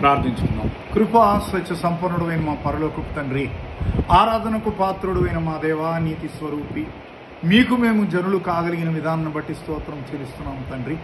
ప్రార్థించుకున్నాం. కృపా స్వచ్ఛ సంపన్నుడైన మా పరలోకపు తండ్రి, ఆరాధనకు పాత్రుడైన మా దేవా, నీతి స్వరూపి, మీకు మేము జనులు కాగలిగిన విధానాన్ని బట్టి స్తోత్రం చెల్లిస్తున్నాం తండ్రి.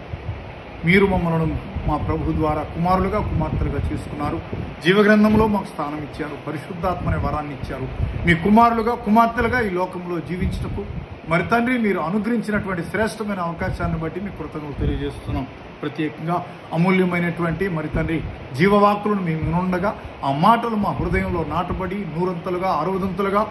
మీరు మమ్మల్ని మా ప్రభు ద్వారా కుమారులుగా, కుమార్తెలుగా చేసుకున్నారు. జీవగ్రంథంలో మాకు స్థానం ఇచ్చారు. పరిశుద్ధాత్మనే వరాన్ని ఇచ్చారు. మీ కుమారులుగా, కుమార్తెలుగా ఈ లోకంలో జీవించటకు మరి తండ్రి మీరు అనుగ్రహించినటువంటి శ్రేష్టమైన అవకాశాన్ని బట్టి మీకు కృతజ్ఞతలు తెలియజేస్తున్నాం. ప్రత్యేకంగా అమూల్యమైనటువంటి మరి తండ్రి జీవవాక్కులను మేము వినుండగా ఆ మాటలు మా హృదయంలో నాటబడి 100 60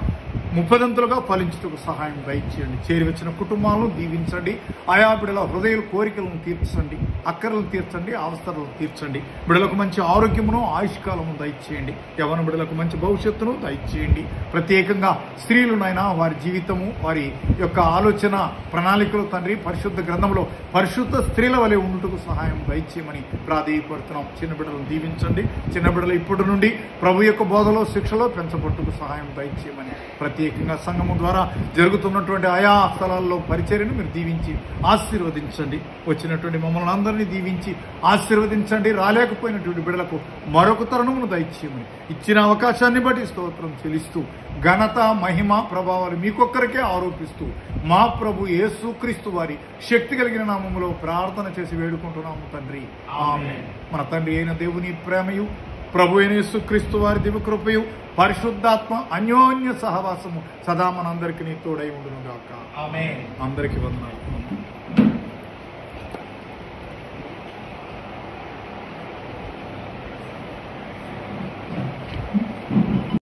30 ఫలించుటకు సహాయం దయచేయండి. చేరి వచ్చిన కుటుంబాలను దీవించండి. ఆయా బిడ్డల హృదయ కోరికలను తీర్చండి, అక్కర్లను తీర్చండి, అవసరాలను తీర్చండి. బిడ్డలకు మంచి ఆరోగ్యమును, ఆయుష్కాలము దయచేయండి. యవ్వన బిడ్డలకు మంచి భవిష్యత్తును దయచేయండి. ప్రత్యేకంగా స్త్రీలునైనా వారి జీవితము, వారి యొక్క ఆలోచన ప్రణాళికలు తండ్రి పరిశుద్ధ గ్రంథంలో పరిశుద్ధ స్త్రీల వలె ఉండుటకు సహాయం దయచేయమని ప్రాధేయపడుతున్నాం. చిన్న బిడ్డలను దీవించండి. చిన్న బిడ్డలు ఇప్పటి నుండి ప్రభు యొక్క బోధలో, శిక్షలో పెంచబట్టుకు సహాయం దయచేయమని ప్రత్యేకంగా సంఘము ద్వారా జరుగుతున్నటువంటి ఆయా స్థలాల్లో పరిచర్యను మీరు దీవించి ఆశీర్వదించండి. వచ్చినటువంటి మమ్మల్ని అందరినీ దీవించి ఆశీర్వదించండి. రాలేకపోయినటువంటి బిడ్డలకు మరొక తరుణమును దయచేయమని ఇచ్చిన అవకాశాన్ని బట్టి స్తోత్రం చెల్లిస్తూ ఘనత, మహిమ, ప్రభావాలు మీకొక్కరికే ఆరోపిస్తూ మా ప్రభు యేసుక్రీస్తు వారి శక్తి కలిగిన నామములో ప్రార్థన చేసి వేడుకుంటున్నాము తండ్రి. ఆమేన్. మన తండ్రి అయిన దేవుని ప్రేమయు, ప్రభు అయిన యేసుక్రీస్తు వారి దివ్యకృపయు, పరిశుద్ధాత్మ అన్యోన్య సహవాసము సదా మనందరికీ తోడై ఉండును గాక. ఆమేన్. అందరికీ వందనాలు.